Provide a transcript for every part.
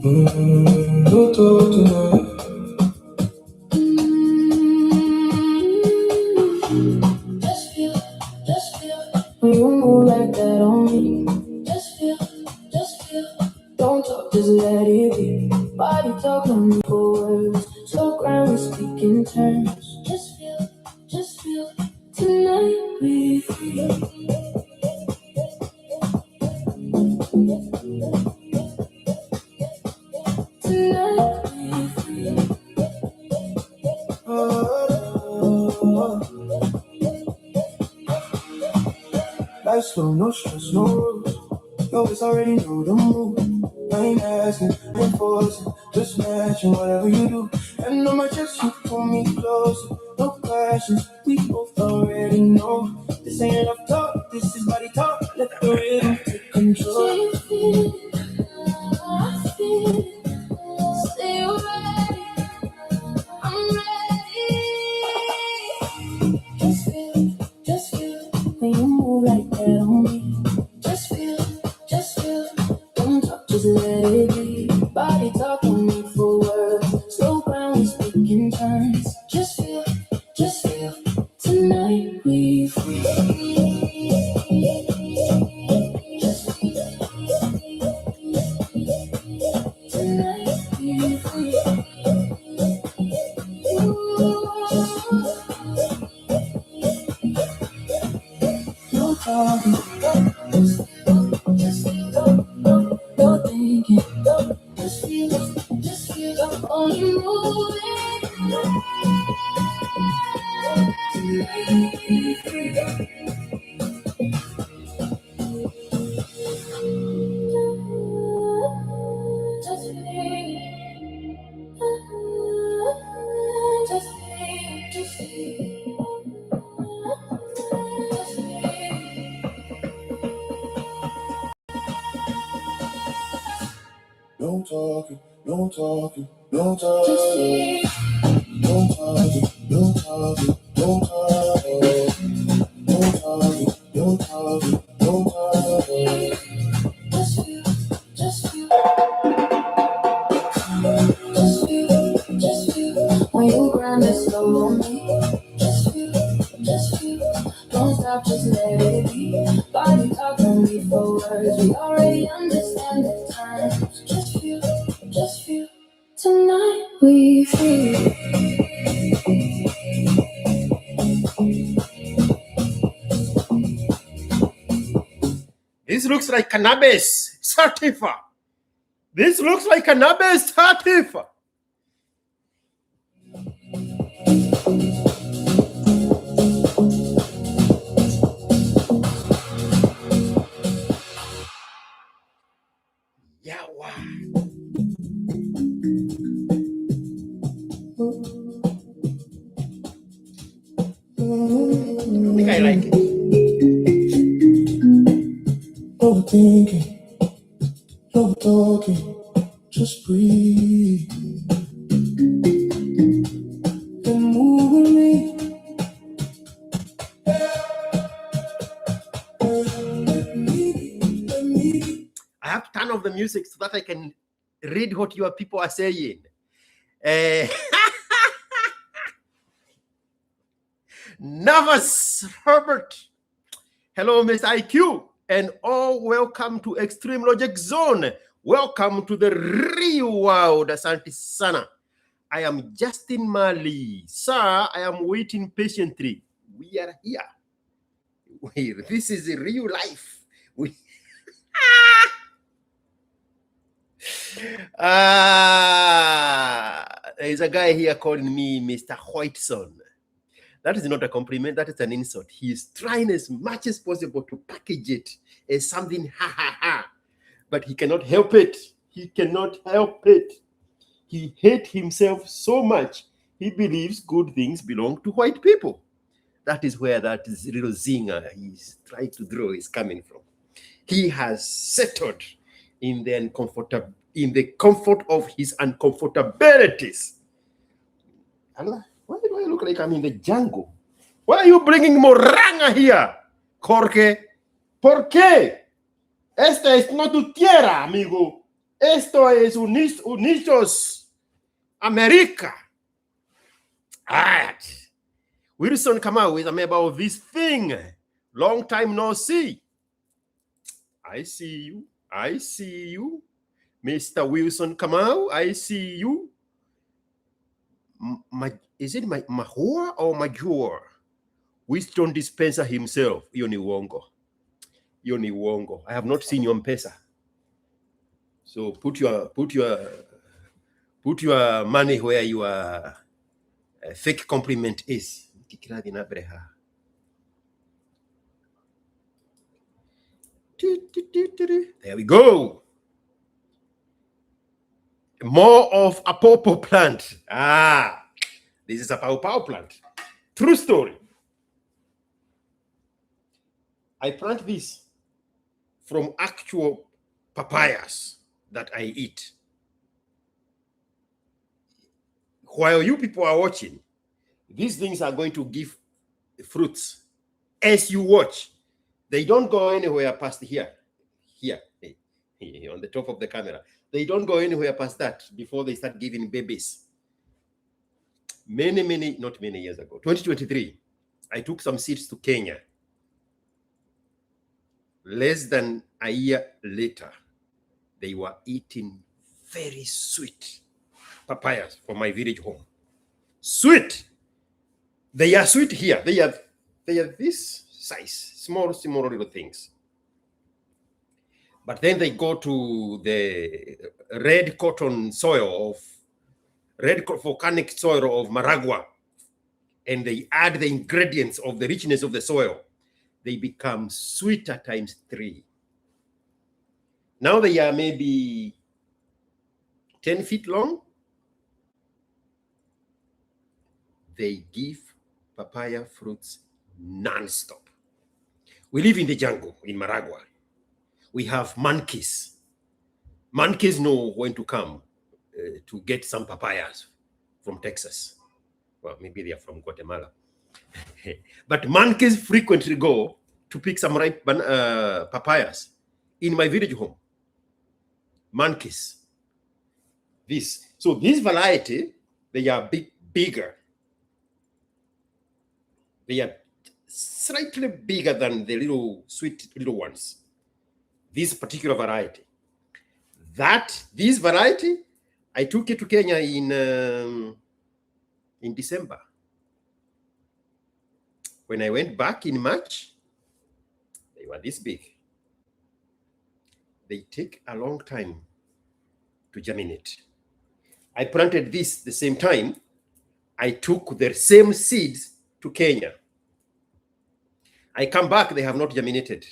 Don't talk tonight. Just feel, when you move like that on me. Just feel, don't talk, just let it be. Body talk on me for words, slow ground, we speak in terms. Just feel, tonight we feel. Tonight we feel. Life slow, no stress, no rules. You always already know the move. I ain't asking, ain't forcing, just matching whatever you do. And on my chest, you pull me closer. No questions, we both already know. This ain't love talk, this is body talk. Let the rhythm take control. I feel it. Stay ready, I'm ready. Just feel, when you move like that on me. Just feel, don't talk, just let it be. Body talk on me for words, slow ground, we speak in terms. Just feel, tonight we free. Tonight we free. No talking, just feel, no thinking, just feel, only moving. Tonight we free. Just no talking, no talking, no talking, no talking, no talking, no talking, no talking, no talking, no talking. Just feel, when you grind it slow on me. Just feel, don't stop, just let it be. Body talk on me for words, we already understand the times. Just feel, tonight we feel. This looks like cannabis sativa. This looks like cannabis sativa. Yawa. I think I like it. Overthinking, no talking, just breathe and move with me. I have to turn off the music so that I can read what your people are saying. Nervous Herbert. Hello, Mr. IQ. And all welcome to Extreme Logic Zone. Welcome to the real world, Asante Sana. I am Justin Mali. Sir, I am waiting patiently. We are here. Wait, this is real life. There's a guy here calling me Mr. Whiteson. That is not a compliment, that is an insult. He is trying as much as possible to package it as something ha. But he cannot help it. He cannot help it. He hates himself so much, he believes good things belong to white people. That is where that little zinger he's trying to draw is coming from. He has settled in the comfort of his uncomfortabilities. Why do I look like I'm in the jungle? Why are you bringing moranga here, Jorge? ¿Por qué? Esta es no tu tierra, amigo. Esto es Unidos America. Alright. Wilson Kamau is a member of this thing. Long time no see. I see you. I see you. Mr. Wilson Kamau, I see you. Is it Mahua or Major? Winston Dispenser himself. Yoni Wongo. Yoni Wongo. I have not seen your M-Pesa. So put your money where your fake compliment is. There we go. More of a pawpaw plant. This is a pawpaw plant. True story. I plant this from actual papayas that I eat. While you people are watching, these things are going to give fruits as you watch. They don't go anywhere past here, on the top of the camera. They don't go anywhere past that before they start giving babies. Not many years ago, 2023, I took some seeds to Kenya. Less than a year later, they were eating very sweet papayas from my village home. Sweet. They are sweet here. They are this size, small little things. But then they go to the red volcanic soil of Maragua, and they add the ingredients of the richness of the soil. They become sweeter times 3. Now they are maybe 10 feet long. They give papaya fruits non-stop. We live in the jungle in Maragua. We have monkeys. Monkeys know when to come to get some papayas from Texas. Well, maybe they are from Guatemala. But monkeys frequently go to pick some ripe papayas in my village home. Monkeys. So this variety, they are bigger. They are slightly bigger than the little sweet little ones. This particular variety. This variety, I took it to Kenya in December. When I went back in March, they were this big. They take a long time to germinate. I planted this the same time. I took the same seeds to Kenya. I come back, they have not germinated.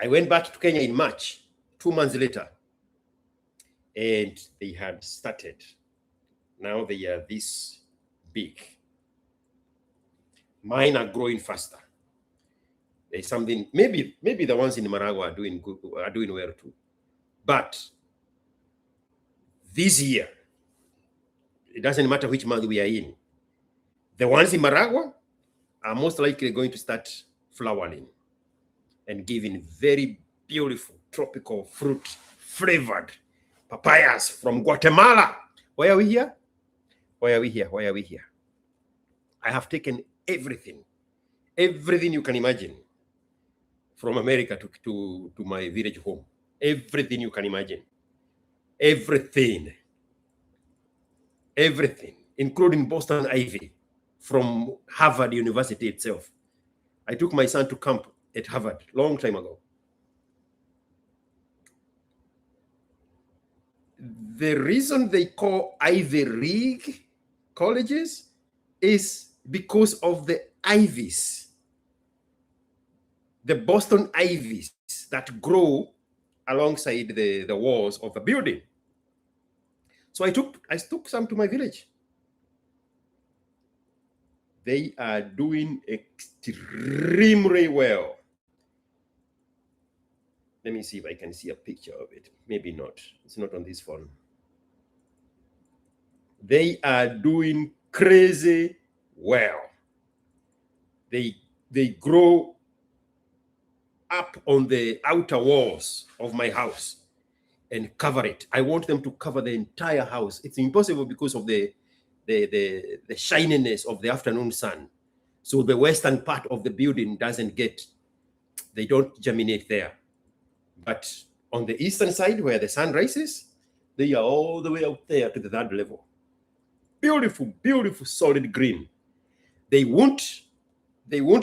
I went back to Kenya in March, 2 months later, and they had started. Now they are this big. Mine are growing faster. There's something, maybe the ones in Maragua are doing good, are doing well too. But this year, it doesn't matter which month we are in, the ones in Maragua are most likely going to start flowering and giving very beautiful tropical fruit flavored papayas from Guatemala. Why are we here? Why are we here? Why are we here? I have taken everything you can imagine from America to my village home. Everything you can imagine. Everything, including Boston ivy from Harvard University itself. I took my son to camp at Harvard long time ago. The reason they call Ivy League colleges is because of the ivies, the Boston ivies that grow alongside the walls of the building. So I took some to my village. They are doing extremely well. Let me see if I can see a picture of it. Maybe not. It's not on this phone. They are doing crazy well. They grow up on the outer walls of my house and cover it. I want them to cover the entire house. It's impossible because of the shininess of the afternoon sun. So the western part of the building they don't germinate there. But on the eastern side where the sun rises, they are all the way out there to the third level. Beautiful, beautiful solid green. They won't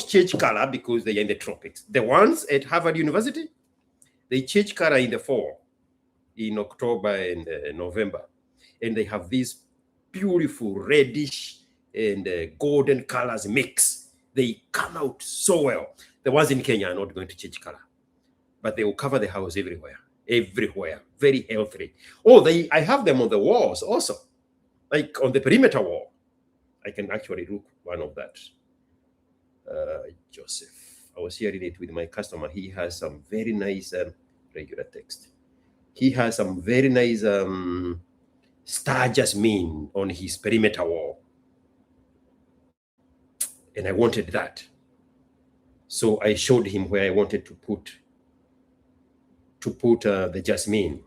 change color because they are in the tropics. The ones at Harvard University, they change color in the fall, in October and November. And they have these beautiful reddish and golden colors mix. They come out so well. The ones in Kenya are not going to change color, but they will cover the house everywhere, very healthy. Oh, I have them on the walls also, like on the perimeter wall. I can actually look one of that. Joseph, I was sharing it with my customer. He has some very nice regular text. He has some very nice star jasmine on his perimeter wall. And I wanted that. So I showed him where I wanted to put the jasmine.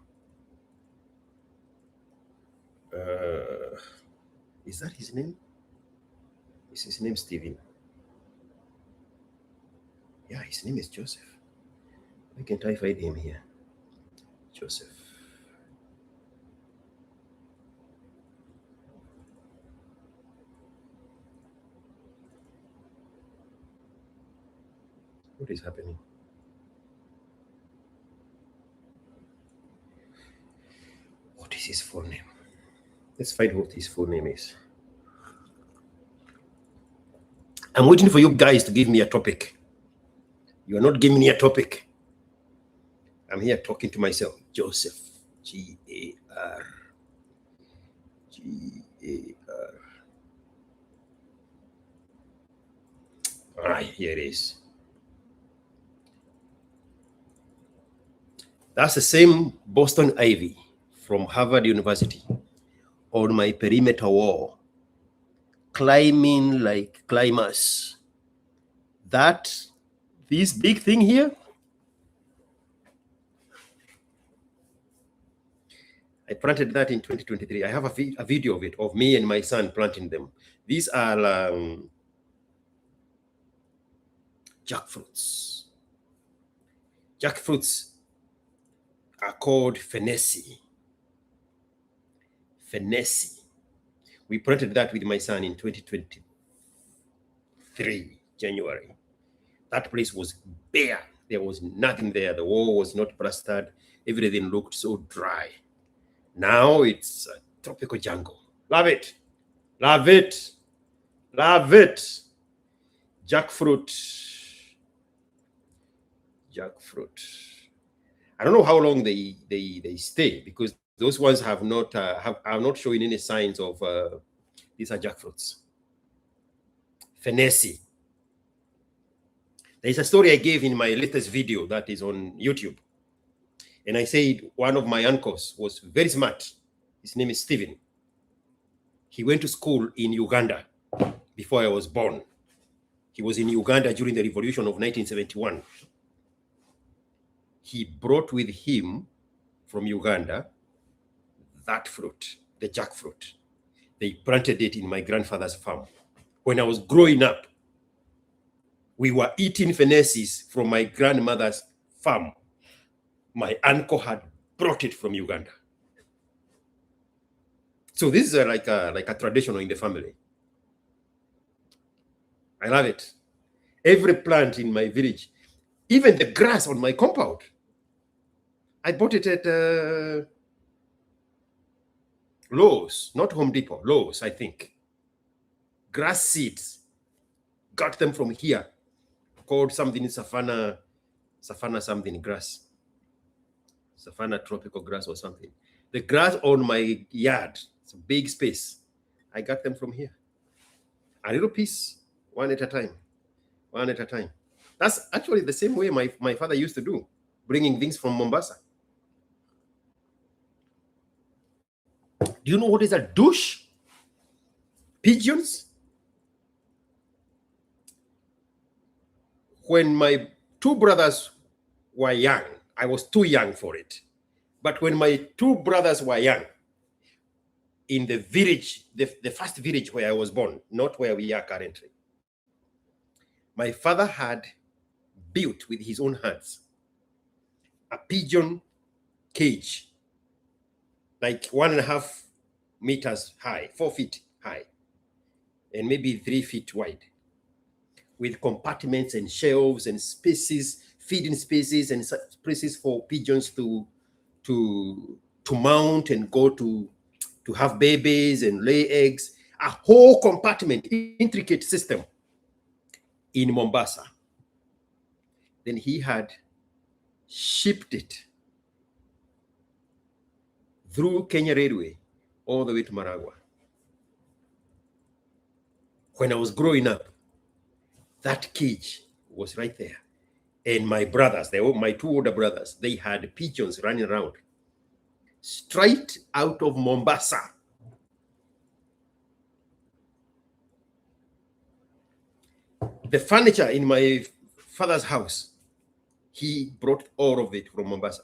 Is that his name? Is his name Steven? Yeah, his name is Joseph. Why can't I find him here? Joseph. What is happening? What is his full name? Let's find what his full name is. I'm waiting for you guys to give me a topic. You are not giving me a topic. I'm here talking to myself. Joseph. G-A-R. G-A-R. All right, here it is. That's the same Boston ivy from Harvard University on my perimeter wall, climbing like climbers. This big thing here, I planted that in 2023. I have a video of it, of me and my son planting them. These are jackfruits. Jackfruits are called Fenesi. Fenesi. We planted that with my son in 2023, January. That place was bare. There was nothing there. The wall was not plastered. Everything looked so dry. Now it's a tropical jungle. Love it. Love it. Love it. Jackfruit. Jackfruit. I don't know how long they stay, because those ones have not showing any signs of these are jackfruits. Fenesi. There's a story I gave in my latest video that is on YouTube. And I said one of my uncles was very smart. His name is Steven. He went to school in Uganda before I was born. He was in Uganda during the revolution of 1971. He brought with him from Uganda that fruit, the jackfruit. They planted it in my grandfather's farm. When I was growing up, we were eating fenesis from my grandmother's farm. My uncle had brought it from Uganda. So this is like a traditional in the family. I love it. Every plant in my village, even the grass on my compound, I bought it at Lowe's, not Home Depot, Lowe's, I think. Grass seeds, got them from here, called something Savannah something grass. Savannah tropical grass or something. The grass on my yard, it's a big space. I got them from here. A little piece, one at a time. One at a time. That's actually the same way my father used to do, bringing things from Mombasa. Do you know what is a douche? Pigeons? When my two brothers were young. I was too young for it. But when my two brothers were young, in the village, the first village where I was born, not where we are currently, my father had built with his own hands a pigeon cage, like 1.5 meters high, 4 feet high, and maybe 3 feet wide, with compartments and shelves and spaces, feeding spaces and places for pigeons to mount and go to have babies and lay eggs. A whole compartment, intricate system in Mombasa. Then he had shipped it through Kenya Railway all the way to Maragua. When I was growing up, that cage was right there. And my brothers, my two older brothers, they had pigeons running around straight out of Mombasa. The furniture in my father's house, he brought all of it from Mombasa.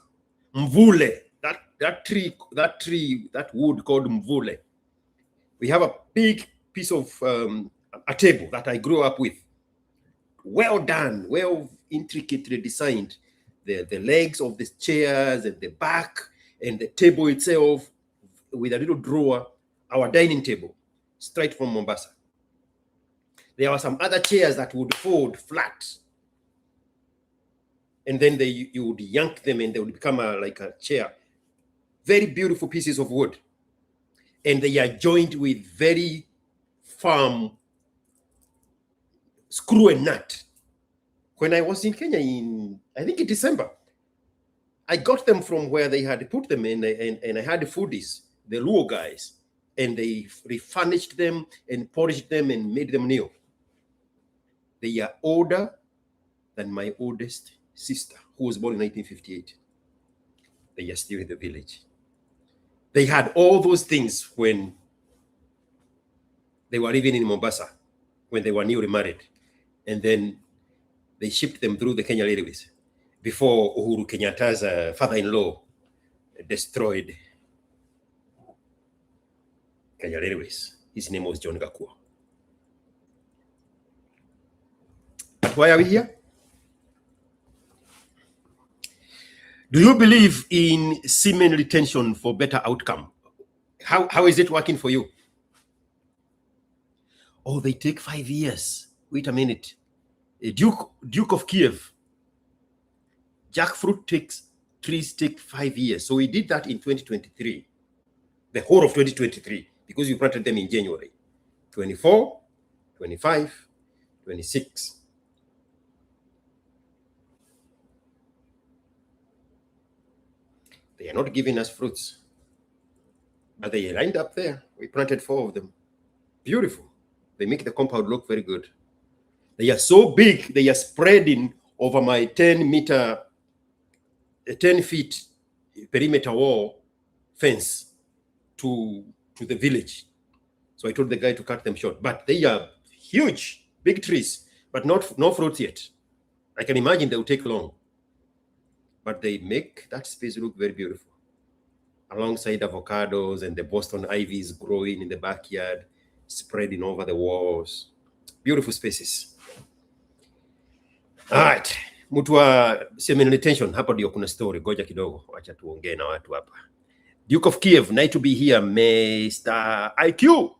Mvule, that wood called mvule. We have a big piece of a table that I grew up with. Well done, well intricately designed. The legs of the chairs and the back and the table itself with a little drawer, our dining table, straight from Mombasa. There were some other chairs that would fold flat. And then you would yank them and they would become like a chair. Very beautiful pieces of wood. And they are joined with very firm screw and nut. When I was in Kenya in, I think in December, I got them from where they had put them in, and I had the foodies, the Luo guys, and they refurnished them and polished them and made them new. They are older than my oldest sister, who was born in 1958. They are still in the village. They had all those things when they were living in Mombasa, when they were newly married. And then they shipped them through the Kenya Railways before Uhuru Kenyatta's father-in-law destroyed Kenya Railways. His name was John Gakuo. But why are we here? Do you believe in semen retention for better outcome? How is it working for you? Oh, they take 5 years. Wait a minute. Duke of Kiev, jackfruit trees take 5 years. So we did that in 2023, the whole of 2023, because we planted them in January. 24, 25, 26. They are not giving us fruits, but they lined up there. We planted 4 of them. Beautiful. They make the compound look very good. They are so big, they are spreading over my 10 feet perimeter wall fence to the village. So I told the guy to cut them short, but they are huge, big trees, but no fruits yet. I can imagine they will take long, but they make that space look very beautiful. Alongside avocados and the Boston ivies growing in the backyard, spreading over the walls. Beautiful spaces. All right. Mtu wa semen retention, hapa ndio kuna story. Goja kidogo, wacha tuongee na watu hapa. Duke of Kiev, nice to be here, Mr. IQ.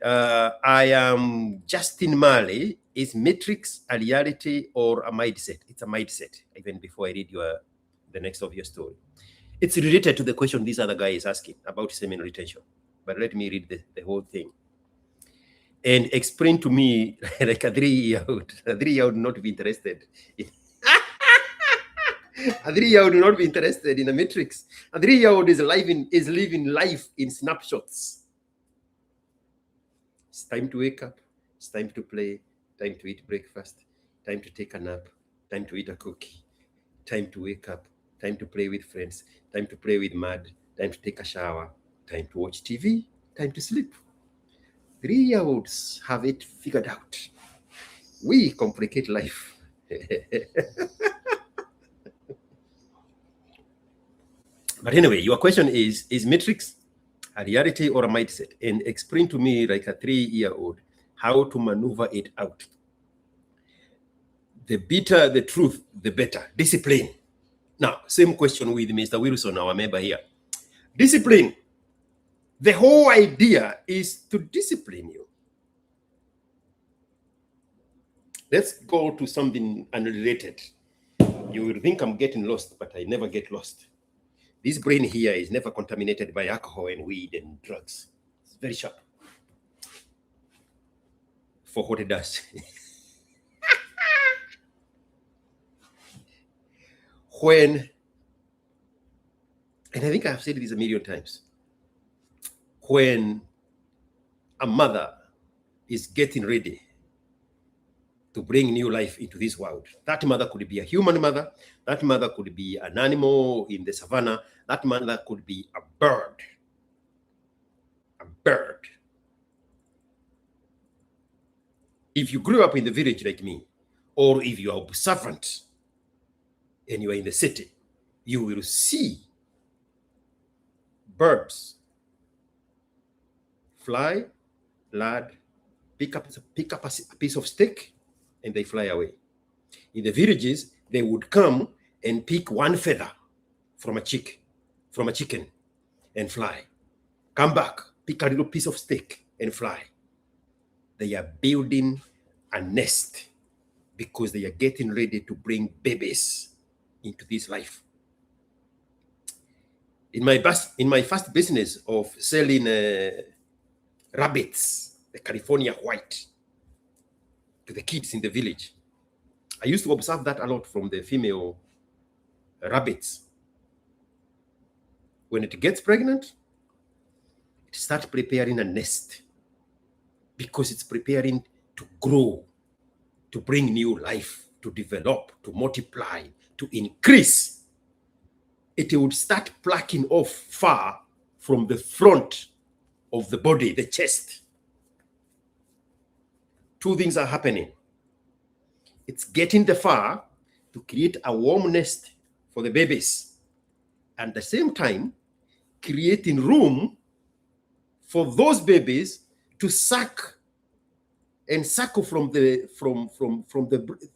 I am Justin Marley. Is matrix a reality or a mindset? It's a mindset, even before I read the next of your story. It's related to the question this other guy is asking about semen retention. But let me read the whole thing. And explain to me, like a 3-year-old. A 3-year-old not be interested. A 3-year-old not be interested in a matrix. A 3-year-old is living life in snapshots. It's time to wake up. It's time to play. Time to eat breakfast. Time to take a nap. Time to eat a cookie. Time to wake up. Time to play with friends. Time to play with mud. Time to take a shower. Time to watch TV. Time to sleep. 3-year-olds have it figured out. We complicate life. But anyway, your question is matrix a reality or a mindset? And explain to me, like a 3-year-old, how to maneuver it out. The bitter the truth, the better. Discipline. Now, same question with Mr. Wilson, our member here. Discipline. The whole idea is to discipline you. Let's go to something unrelated. You will think I'm getting lost, but I never get lost. This brain here is never contaminated by alcohol and weed and drugs. It's very sharp for what it does. And I think I've said this a million times, when a mother is getting ready to bring new life into this world, that mother could be a human mother, that mother could be an animal in the savannah, that mother could be a bird. A bird. If you grew up in the village like me, or if you are observant and you are in the city, you will see birds fly, land, pick up a piece of stick, and they fly away. In the villages, they would come and pick one feather from a chicken and fly. Come back, pick a little piece of stick and fly. They are building a nest because they are getting ready to bring babies into this life. In my first business of selling rabbits, the California white, to the kids in the village, I used to observe that a lot from the female rabbits. When it gets pregnant, it starts preparing a nest because it's preparing to grow, to bring new life, to develop, to multiply, to increase. It would start plucking off fur from the front of the body, the chest. Two things are happening. It's getting the fur to create a warm nest for the babies, and at the same time, creating room for those babies to suck and suckle from the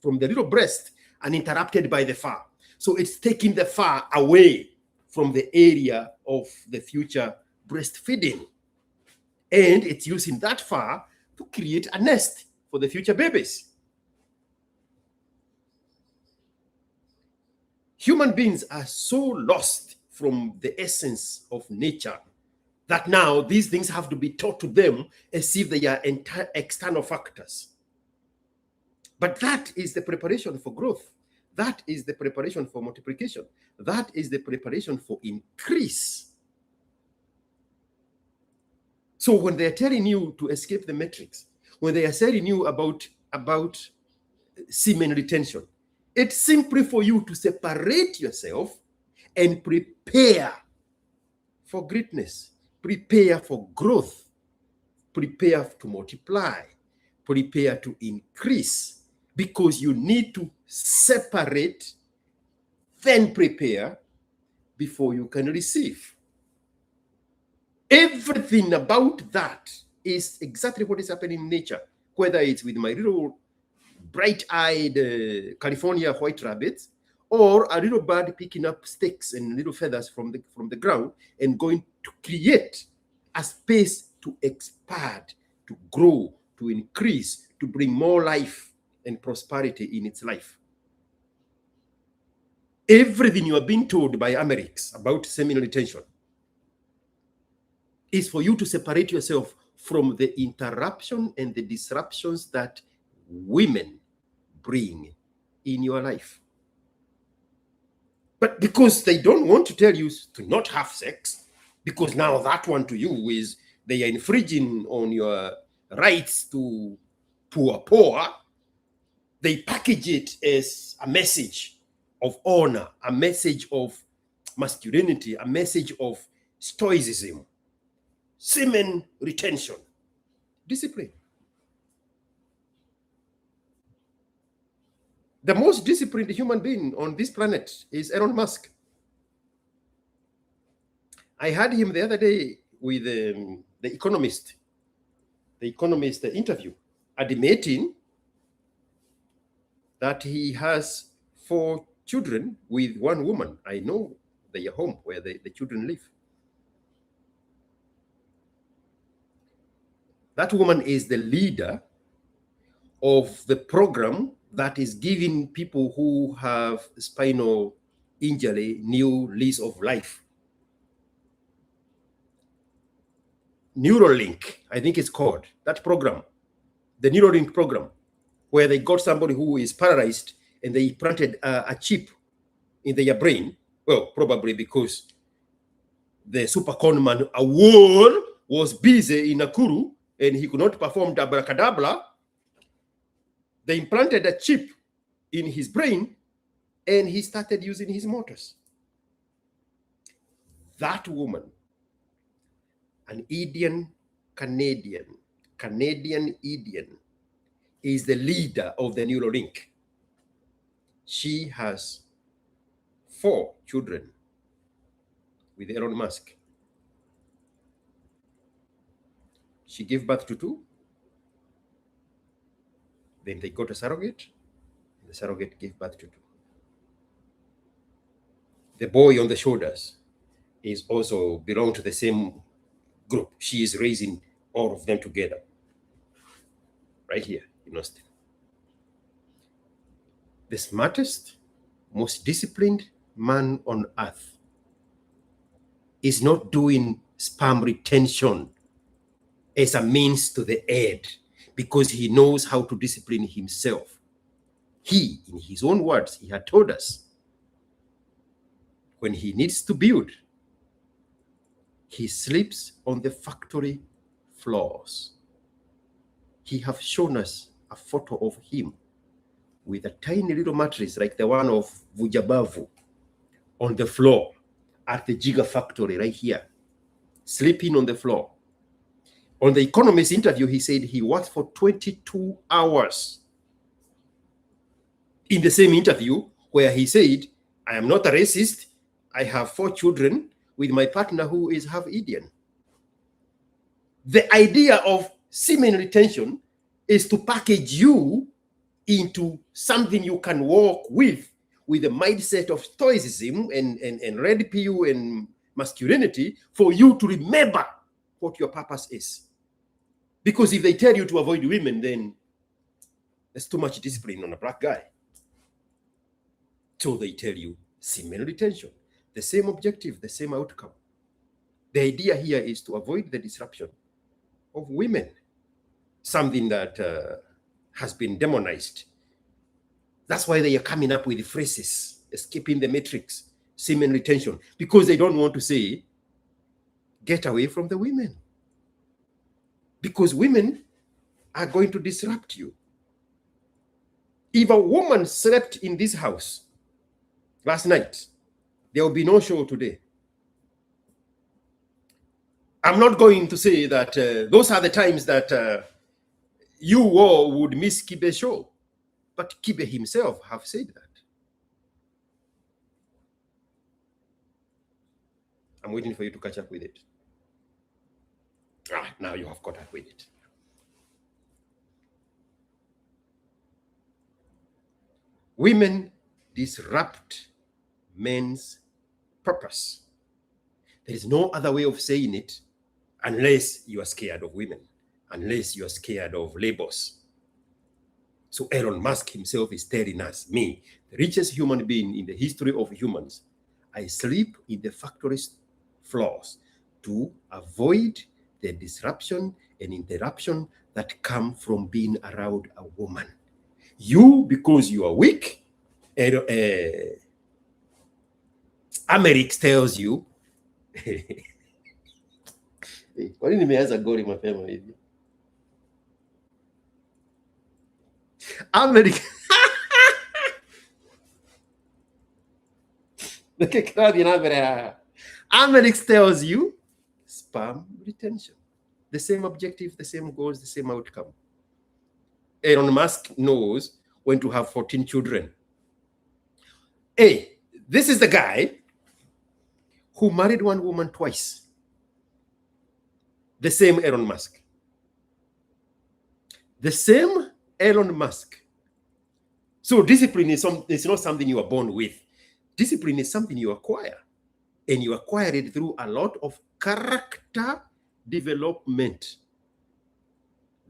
little breast uninterrupted by the fur. So it's taking the fur away from the area of the future breastfeeding, and it's using that fur to create a nest for the future babies. Human beings are so lost from the essence of nature that now these things have to be taught to them as if they are external factors. But that is the preparation for growth. That is the preparation for multiplication. That is the preparation for increase. So when they're telling you to escape the matrix, when they are telling you about semen retention, it's simply for you to separate yourself and prepare for greatness, prepare for growth, prepare to multiply, prepare to increase, because you need to separate, then prepare before you can receive. Everything about that is exactly what is happening in nature, whether it's with my little bright-eyed California white rabbits, or a little bird picking up sticks and little feathers from the ground and going to create a space to expand, to grow, to increase, to bring more life and prosperity in its life. Everything you are being told by Americs about seminal retention is for you to separate yourself from the interruption and the disruptions that women bring in your life. But because they don't want to tell you to not have sex, because now that one to you is they are infringing on your rights to poor, they package it as a message of honor, a message of masculinity, a message of stoicism, semen retention, discipline. The most disciplined human being on this planet is Elon Musk. I had him the other day with the Economist interview, admitting that he has 4 children with 1 woman. I know their home where the children live. That woman is the leader of the program that is giving people who have spinal injury new lease of life. Neuralink, I think it's called, that program, the Neuralink program, where they got somebody who is paralyzed and they planted a chip in their brain. Well, probably because the super conman award was busy in Nakuru and he could not perform the abracadabra. They implanted a chip in his brain and he started using his motors. That woman, an Indian Canadian Indian, is the leader of the Neuralink. She has 4 children with Elon Musk. She gave birth to 2. Then they got a surrogate. The surrogate gave birth to 2. The boy on the shoulders is also belong to the same group. She is raising all of them together. Right here in Austin. The smartest, most disciplined man on earth is not doing sperm retention as a means to the end because he knows how to discipline himself. He, in his own words, he had told us, when he needs to build, he sleeps on the factory floors. He have shown us a photo of him with a tiny little mattress like the one of Vujabavu on the floor at the Giga factory right here, sleeping on the floor. On the Economist interview, he said he worked for 22 hours. In the same interview where he said, I am not a racist, I have 4 children with my partner who is half Indian. The idea of semen retention is to package you into something you can walk with the mindset of stoicism and red pill and masculinity for you to remember what your purpose is. Because if they tell you to avoid women, then there's too much discipline on a black guy. So they tell you semen retention, the same objective, the same outcome. The idea here is to avoid the disruption of women, something that has been demonized. That's why they are coming up with phrases, escaping the matrix, semen retention, because they don't want to say, get away from the women. Because women are going to disrupt you. If a woman slept in this house last night, there will be no show today. I'm not going to say that those are the times that you all would miss Kibe's show. But Kibe himself have said that. I'm waiting for you to catch up with it. Now you have caught up with it. Women disrupt men's purpose. There is no other way of saying it unless you are scared of women, unless you are scared of labels. So Elon Musk himself is telling us, me, the richest human being in the history of humans, I sleep in the factory floors to avoid the disruption and interruption that come from being around a woman. You, because you are weak, Amerix tells you, kwa nini nimeanza goli mapema hivi? Amerix Amerix tells you sperm retention. The same objective, the same goals, the same outcome. Elon Musk knows when to have 14 children. Hey, this is the guy who married one woman twice. The same Elon Musk. The same Elon Musk. So discipline is not something you are born with. Discipline is something you acquire. And you acquire it through a lot of character development.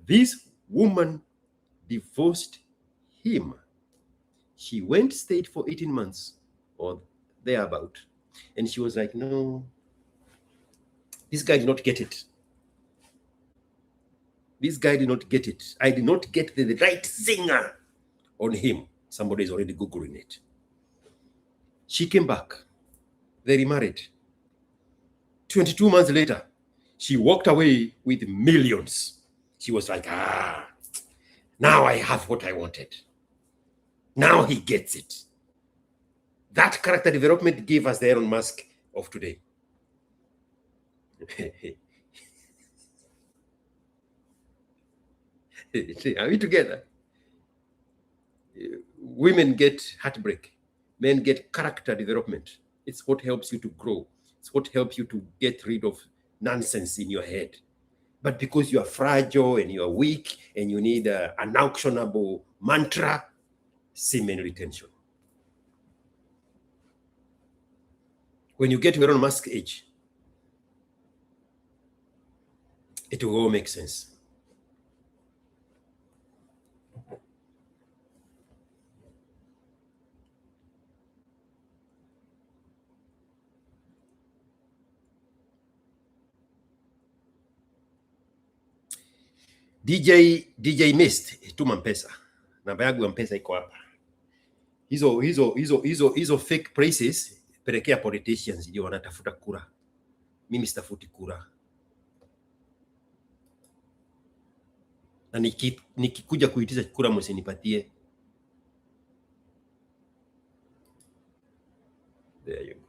This woman divorced him. She went, stayed for 18 months or thereabout. And she was like, no, this guy did not get it. This guy did not get it. I did not get the right singer on him. Somebody is already Googling it. She came back. They remarried. 22 months later, she walked away with millions. She was like, now I have what I wanted. Now he gets it. That character development gave us the Elon Musk of today. Are we together? Women get heartbreak. Men get character development. It's what helps you to grow. It's what helps you to get rid of nonsense in your head. But because you are fragile and you are weak and you need an actionable mantra, semen retention. When you get to Elon Musk's age, it will all make sense. DJ Mist, tuma mpesa. Namba yangu ya mpesa iko hapa. Hizo fake prices pelekea politicians ndio wanatafuta kura. Mimi sitafuti kura. Na nikikuja kuitisha kura msinipatie. There you go.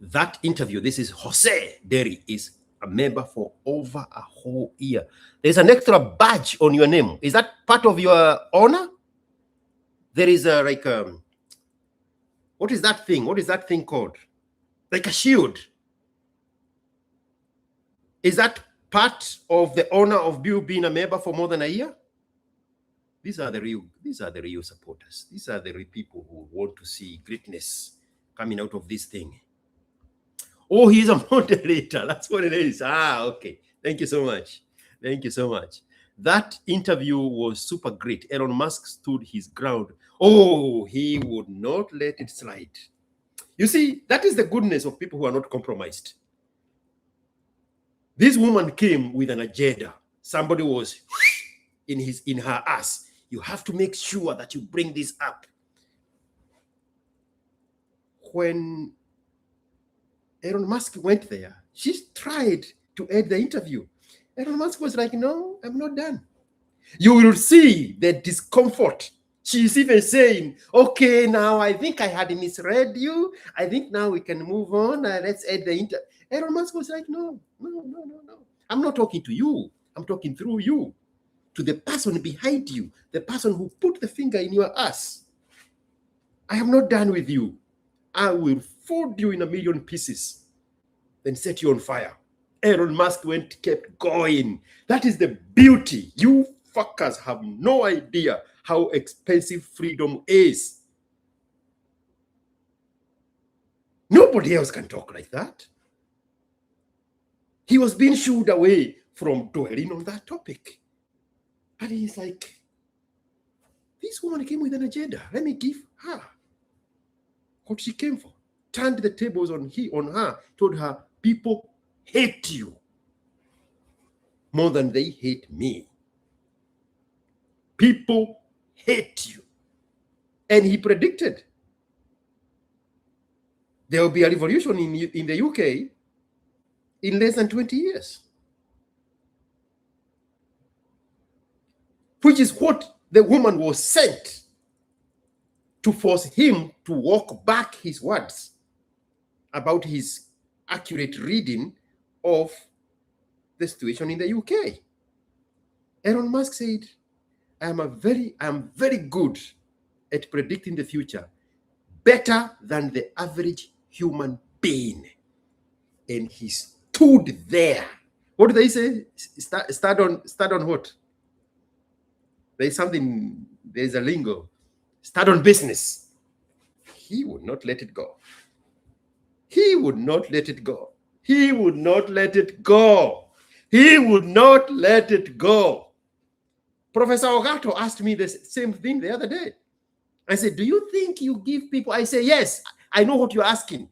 That interview, this is Jose Derry, is a member for over a whole year. There's an extra badge on your name. Is that part of your honor? There is a what is that thing? What is that thing called? Like a shield. Is that part of the honor of you being a member for more than a year? These are the real supporters. These are the real people who want to see greatness coming out of this thing. Oh, he's a moderator. That's what it is. Okay. Thank you so much. Thank you so much. That interview was super great. Elon Musk stood his ground. Oh, he would not let it slide. You see, that is the goodness of people who are not compromised. This woman came with an agenda. Somebody was in her ass. You have to make sure that you bring this up. When Elon Musk went there, she tried to end the interview. Elon Musk was like, no, I'm not done. You will see the discomfort. She's even saying, okay, now I think I had misread you. I think now we can move on. Let's end the interview. Elon Musk was like, no. I'm not talking to you. I'm talking through you to the person behind you, the person who put the finger in your ass. I am not done with you. I will fold you in a million pieces, then set you on fire. Elon Musk kept going. That is the beauty. You fuckers have no idea how expensive freedom is. Nobody else can talk like that. He was being shooed away from dwelling on that topic. And he's like, this woman came with an agenda. Let me give her what she came for. Turned the tables on her, told her, people hate you more than they hate me. People hate you. And he predicted there will be a revolution in the UK in less than 20 years. Which is what the woman was sent to force him to walk back his words about his accurate reading of the situation in the UK. Elon Musk said, I am very good at predicting the future. better than the average human being. And he stood there. What do they say? Start on what? There's a lingo. Start on business. He would not let it go. He would not let it go. He would not let it go. He would not let it go. Professor Ogato asked me the same thing the other day. I said, do you think you give people? I say, yes, I know what you're asking.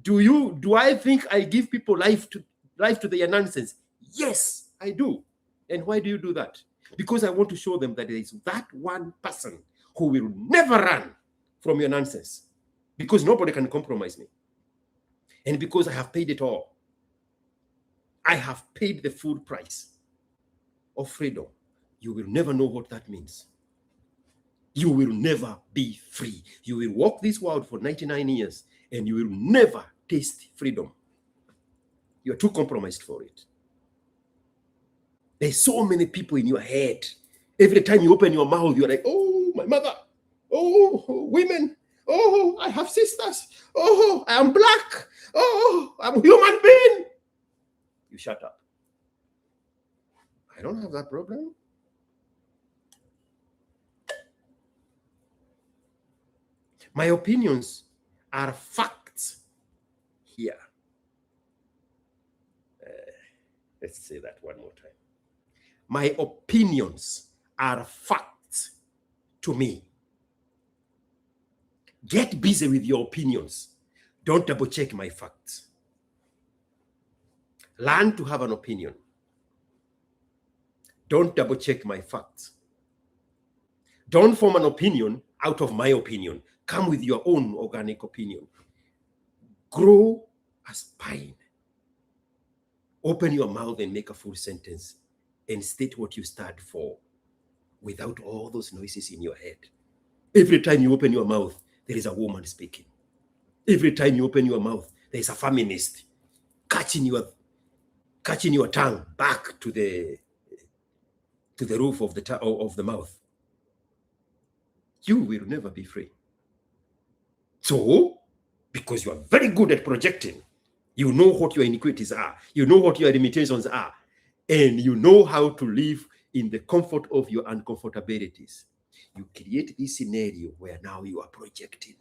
Do I think I give people life to their nonsense? Yes, I do. And why do you do that? Because I want to show them that there is that one person who will never run from your nonsense. Because nobody can compromise me. And because I have paid it all. I have paid the full price of freedom. You will never know what that means. You will never be free. You will walk this world for 99 years and you will never taste freedom. You're too compromised for it. There's so many people in your head. Every time you open your mouth, you're like, oh, my mother. Oh, women. Oh, I have sisters. Oh, I am black. Oh, I'm a human being. You shut up. I don't have that problem. My opinions are facts here. Let's say that one more time. My opinions are facts to me. Get busy with your opinions. Don't double check my facts. Learn to have an opinion. Don't double check my facts. Don't form an opinion out of my opinion. Come with your own organic opinion. Grow a spine. Open your mouth and make a full sentence and state what you stand for without all those noises in your head. Every time you open your mouth, there is a woman speaking. Every time you open your mouth, there is a feminist catching your tongue back to the roof of the mouth. You will never be free. So, because you are very good at projecting, you know what your iniquities are, you know what your limitations are, and you know how to live in the comfort of your uncomfortabilities. You create this scenario where now you are projecting.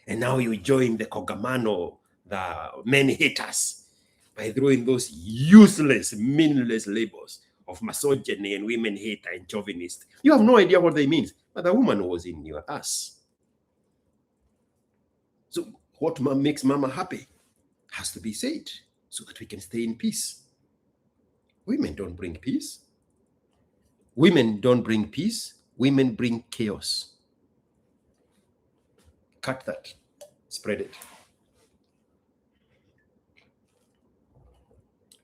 And now you join the Kogamano, the men haters, by throwing those useless, meaningless labels of misogyny and women hater and chauvinist. You have no idea what they mean, but the woman was in your ass. So what makes mama happy has to be said so that we can stay in peace. Women don't bring peace. Women don't bring peace. Women bring chaos. Cut that. Spread it.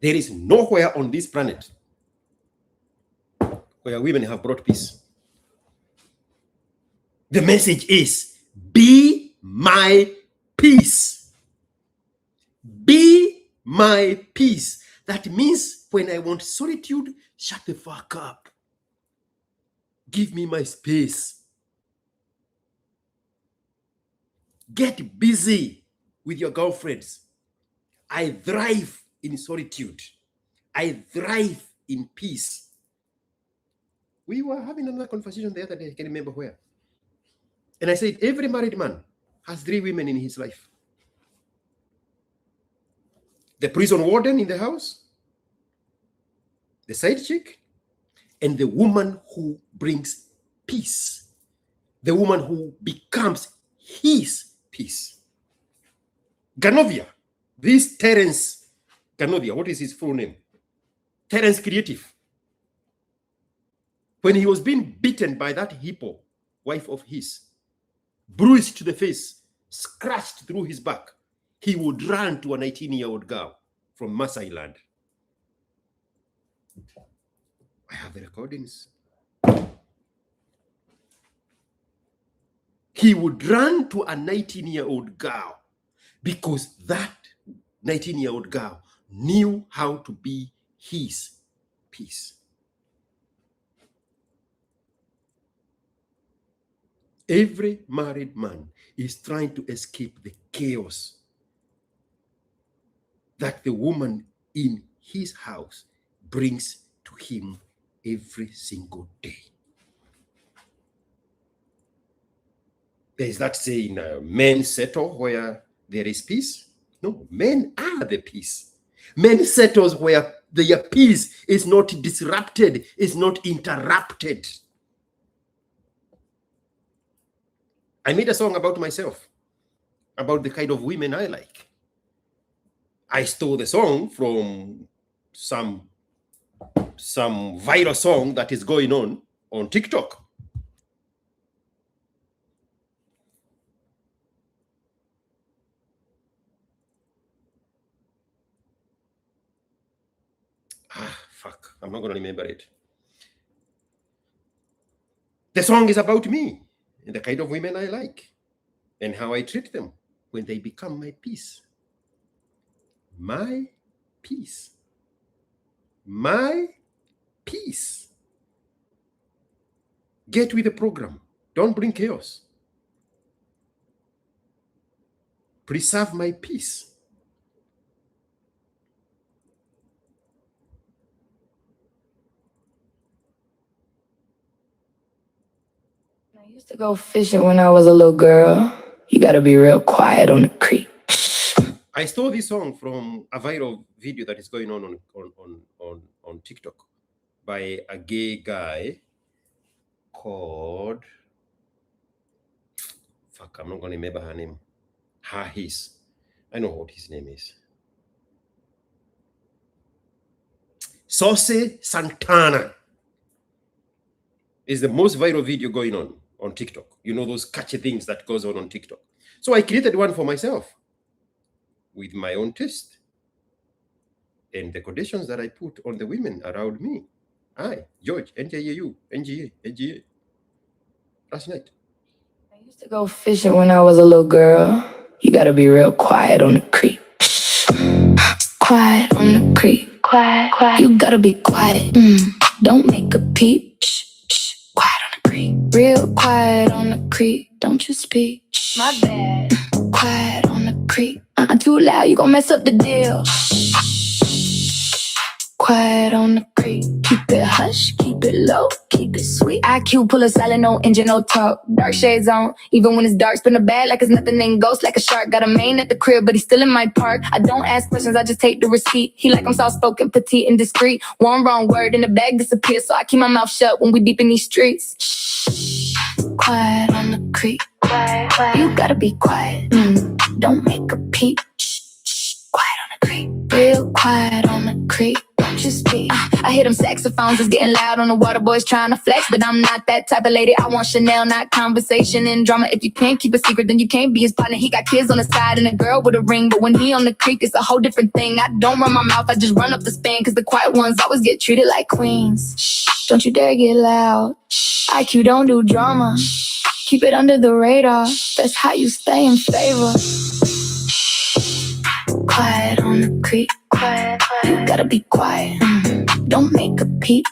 There is nowhere on this planet where women have brought peace. The message is, be my peace. Be my peace. That means when I want solitude, shut the fuck up. Give me my space. Get busy with your girlfriends. I thrive in solitude. I thrive in peace. We were having another conversation the other day, I can't remember where. And I said, every married man has 3 women in his life. The prison warden in the house, the side chick, and the woman who brings peace. The woman who becomes his peace. Ganovia, this Terence Ganovia, what is his full name? Terence Creative. When he was being beaten by that hippo, wife of his, bruised to the face, scratched through his back, he would run to a 19-year-old girl from Maasai land. I have the recordings. He would run to a 19-year-old girl because that 19-year-old girl knew how to be his peace. Every married man is trying to escape the chaos that the woman in his house brings to him every single day. There's that saying, men settle where there is peace. No, men are the peace. Men settles where their peace is not disrupted, is not interrupted. I made a song about myself, about the kind of women I like. I stole the song from some viral song that is going on TikTok. Fuck, I'm not going to remember it. The song is about me and the kind of women I like and how I treat them when they become my peace. My peace. My peace. Get with the program. Don't bring chaos. Preserve my peace. I used to go fishing when I was a little girl. You gotta be real quiet on the creek. I stole this song from a viral video that is going on TikTok by a gay guy called, fuck, I'm not going to remember her name. I know what his name is. Sauce Santana is the most viral video going on TikTok. You know, those catchy things that goes on TikTok. So I created one for myself with my own taste and the conditions that I put on the women around me. I, George, NJAU, NGA, NGA. Last night. I used to go fishing when I was a little girl. You gotta be real quiet on the creek. Quiet on the creek. Quiet, quiet. You gotta be quiet. Don't make a peep. Quiet on the creek. Real quiet on the creek. Don't you speak. My bad. Quiet on the creek. Too loud, you gon' mess up the deal. Quiet on the creek. Keep it hush, keep it low, keep it sweet. ASKiQ, pull a silent, no engine, no talk. Dark shades on, even when it's dark. Spin a bag like it's nothing, then ghost like a shark. Got a main at the crib, but he's still in my park. I don't ask questions, I just take the receipt. He like I'm soft-spoken, petite, and discreet. One wrong word and the bag disappears, so I keep my mouth shut when we deep in these streets. Quiet on the creek. Quiet, quiet. You gotta be quiet. Don't make a peep. Quiet on the creek. Real quiet on the creek. Just speak. I hear them saxophones is getting loud on the water, boys trying to flex, but I'm not that type of lady. I want Chanel, not conversation and drama. If you can't keep a secret, then you can't be his partner. He got kids on the side and a girl with a ring, but when he on the creek, it's a whole different thing. I don't run my mouth, I just run up the span, cause the quiet ones always get treated like queens. Shh, don't you dare get loud. ASKiQ, don't do drama. Keep it under the radar. That's how you stay in favor. Quiet on the creek. Quiet, quiet. You gotta be quiet. Don't make a peep.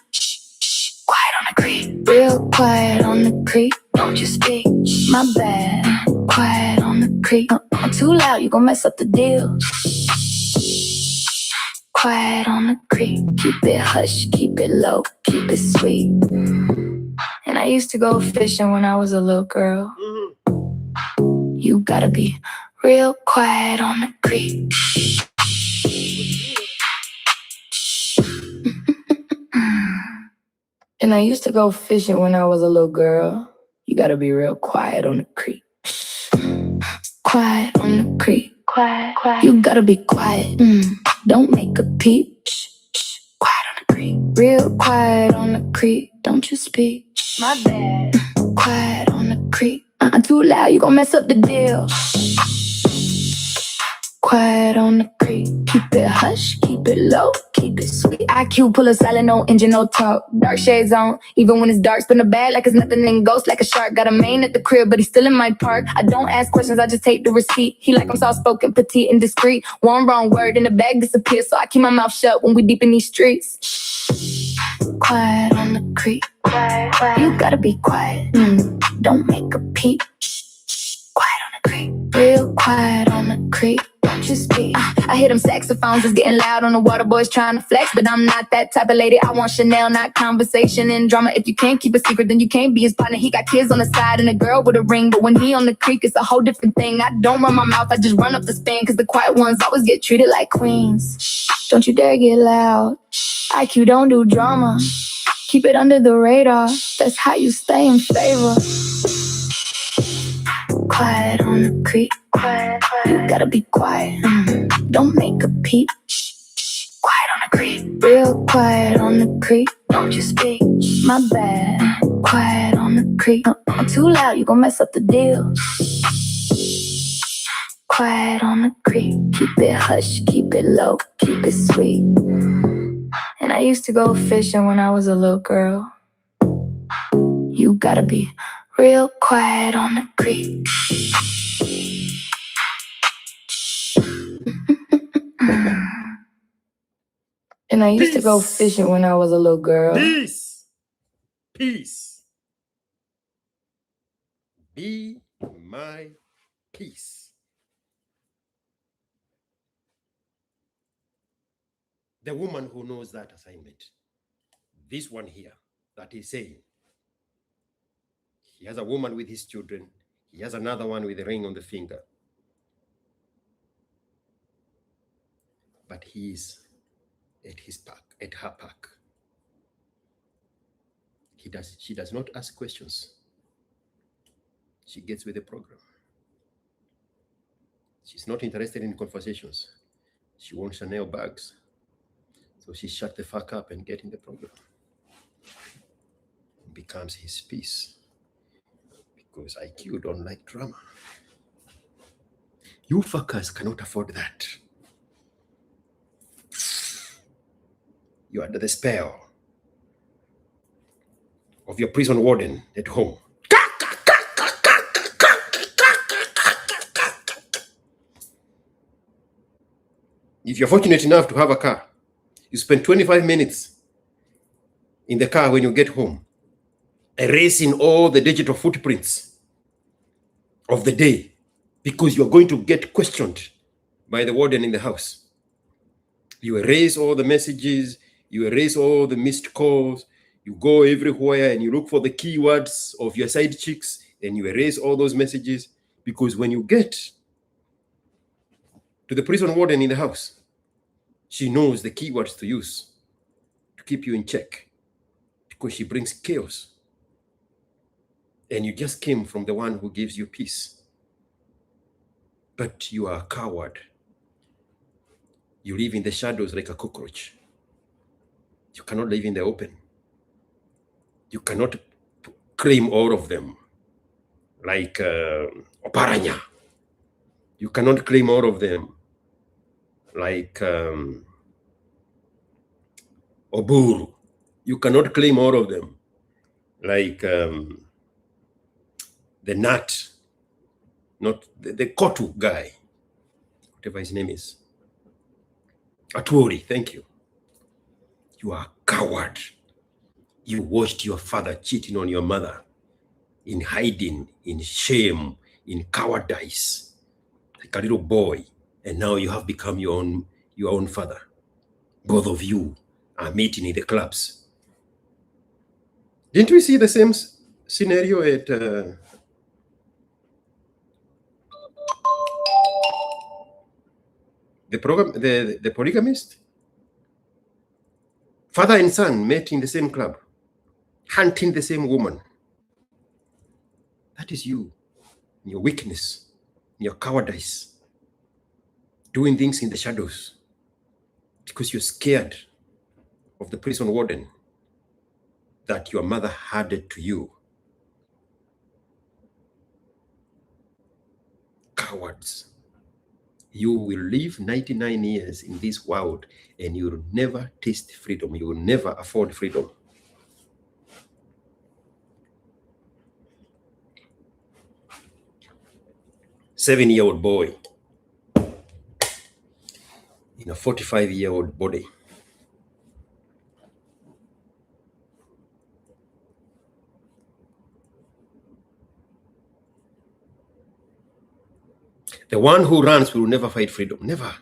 Quiet on the creek. Real quiet on the creek. Don't you speak. My bad. Quiet on the creek. I'm too loud, you gon' mess up the deal. Quiet on the creek. Keep it hush, keep it low, keep it sweet. And I used to go fishing when I was a little girl. You gotta be real quiet on the creek. And I used to go fishing when I was a little girl. You gotta be real quiet on the creek. Quiet on the creek. Quiet, quiet. You gotta be quiet. Don't make a peep. Quiet on the creek. Real quiet on the creek. Don't you speak. My bad. Quiet on the creek. Too loud, you gon' mess up the deal. Quiet on the creek. Keep it hush, keep it low, keep it sweet. ASKiQ, pull a silent, no engine, no talk. Dark shades on, even when it's dark. Spin a bag like it's nothing, then ghost like a shark. Got a main at the crib, but he's still in my park. I don't ask questions, I just take the receipt. He like I'm soft-spoken, petite, and discreet. One wrong word and the bag disappears, so I keep my mouth shut when we deep in these streets. quiet on the creek. You gotta be quiet. Don't make a peep. Quiet on the creek. Real quiet on the creek. Don't you speak. I hear them saxophones is getting loud on the water, boys trying to flex, but I'm not that type of lady. I want Chanel, not conversation and drama. If you can't keep a secret, then you can't be his partner. He got kids on the side and a girl with a ring, but when he on the creek, it's a whole different thing. I don't run my mouth, I just run up the span, cause the quiet ones always get treated like queens. Don't you dare get loud. IQ don't do drama. Keep it under the radar. That's how you stay in favor. Quiet on the creek. You gotta be quiet. Don't make a peep. Quiet on the creek. Real quiet on the creek. Don't you speak. My bad. Quiet on the creek. I'm too loud, you gon' mess up the deal. Quiet on the creek. Keep it hush, keep it low, keep it sweet. And I used to go fishing when I was a little girl. You gotta be real quiet on the creek. And I used to go fishing when I was a little girl. Peace. Be my peace. The woman who knows that assignment, this one here that is saying, he has a woman with his children, he has another one with a ring on the finger, but he is at his park, at her park. She does not ask questions. She gets with the program. She's not interested in conversations. She wants Chanel bags. So she shut the fuck up and get in the program. It becomes his peace. Because IQ don't like drama. You fuckers cannot afford that. You're under the spell of your prison warden at home. If you're fortunate enough to have a car, you spend 25 minutes in the car when you get home, erasing all the digital footprints of the day, because you're going to get questioned by the warden in the house. You erase all the messages, you erase all the missed calls, you go everywhere and you look for the keywords of your side chicks, and you erase all those messages, because when you get to the prison warden in the house, she knows the keywords to use to keep you in check, because she brings chaos. And you just came from the one who gives you peace. But you are a coward. You live in the shadows like a cockroach. You cannot live in the open. You cannot claim all of them like Oparanya. You cannot claim all of them like Oburu. You cannot claim all of them like the Nat, not the Kotu guy, whatever his name is. Atwori, thank you. You are a coward. You watched your father cheating on your mother in hiding, in shame, in cowardice, like a little boy. And now you have become your own father. Both of you are meeting in the clubs. Didn't we see the same scenario at the program, the polygamist? Father and son met in the same club, hunting the same woman. That is you, your weakness, your cowardice, doing things in the shadows because you're scared of the prison warden that your mother handed to you. Cowards. You will live 99 years in this world and you will never taste freedom. You will never afford freedom. Seven-year-old boy in a 45-year-old body. The one who runs will never fight freedom. Never,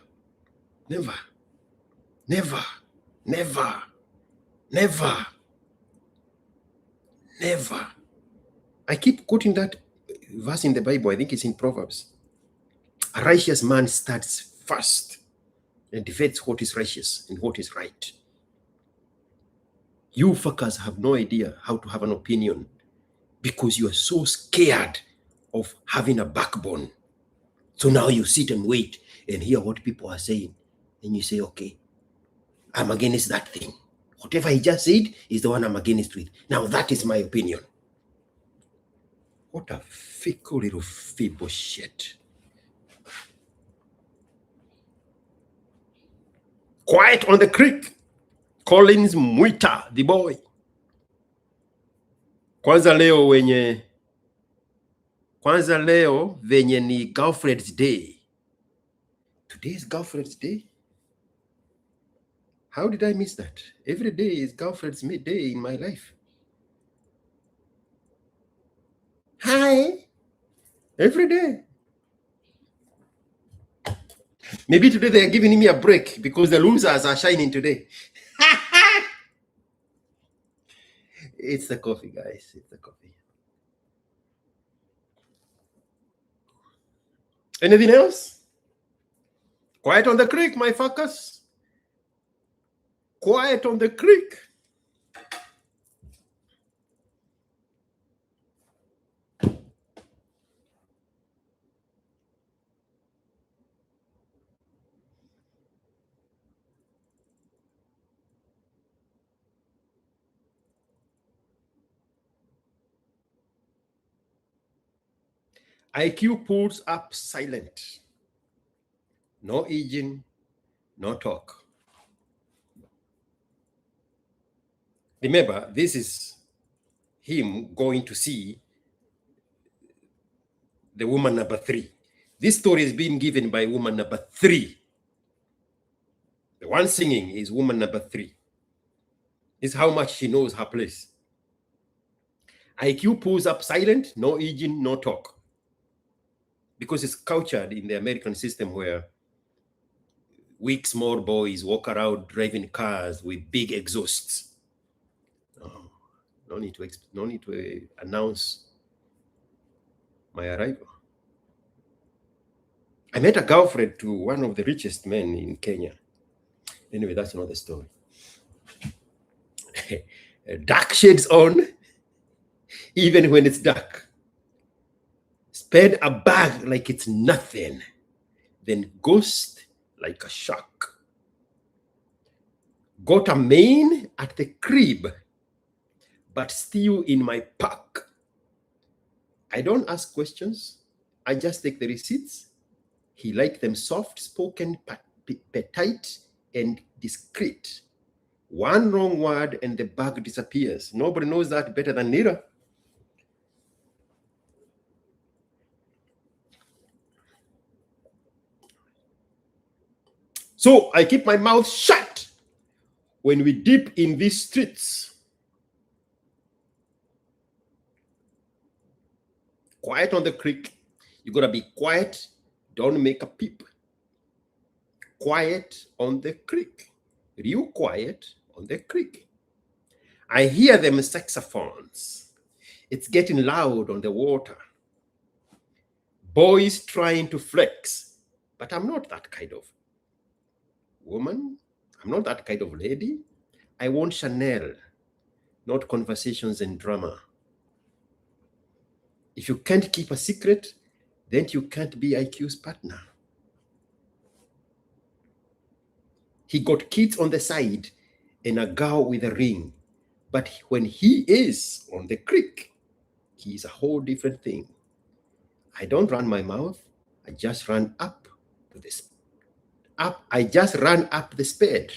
never, never, never, never, never. I keep quoting that verse in the Bible. I think it's in Proverbs. A righteous man starts first and defends what is righteous and what is right. You fuckers have no idea how to have an opinion because you are so scared of having a backbone. So now you sit and wait and hear what people are saying. And you say, okay, I'm against that thing. Whatever he just said is the one I'm against with. Now that is my opinion. What a fickle little feeble shit. Quiet on the Creek. Collins Mwita, the boy. Kwanza leo venye ni girlfriend's day. Today is girlfriend's day? How did I miss that? Every day is girlfriend's day in my life. Hi. Every day. Maybe today they are giving me a break because the losers are shining today. It's the coffee, guys. It's the coffee. Anything else? Quiet on the creek, my fuckers. Quiet on the creek. ASKiQ pulls up silent. No aging, no talk. Remember, this is him going to see the woman number 3. This story is being given by woman number 3. The one singing is woman number 3. This is how much she knows her place. ASKiQ pulls up silent, no aging, no talk. Because it's cultured in the American system where weak small boys walk around driving cars with big exhausts. Oh, no need to announce my arrival. I met a girlfriend to one of the richest men in Kenya. Anyway, that's another story. Dark shades on, even when it's dark. Spend a bag like it's nothing, then ghost like a shark. Got a main at the crib, but still in my pack. I don't ask questions. I just take the receipts. He liked them soft-spoken, petite, and discreet. One wrong word and the bag disappears. Nobody knows that better than Nira. So I keep my mouth shut when we dip in these streets. Quiet on the creek. You gotta be quiet. Don't make a peep. Quiet on the creek. Real quiet on the creek. I hear them saxophones. It's getting loud on the water. Boys trying to flex, but I'm not that kind of woman. I'm not that kind of lady. I want Chanel, not conversations and drama. If you can't keep a secret, then you can't be ASKiQ's partner. He got kids on the side and a girl with a ring. But when he is on the creek, he is a whole different thing. I don't run my mouth. I just run up to this. I just ran up the spade,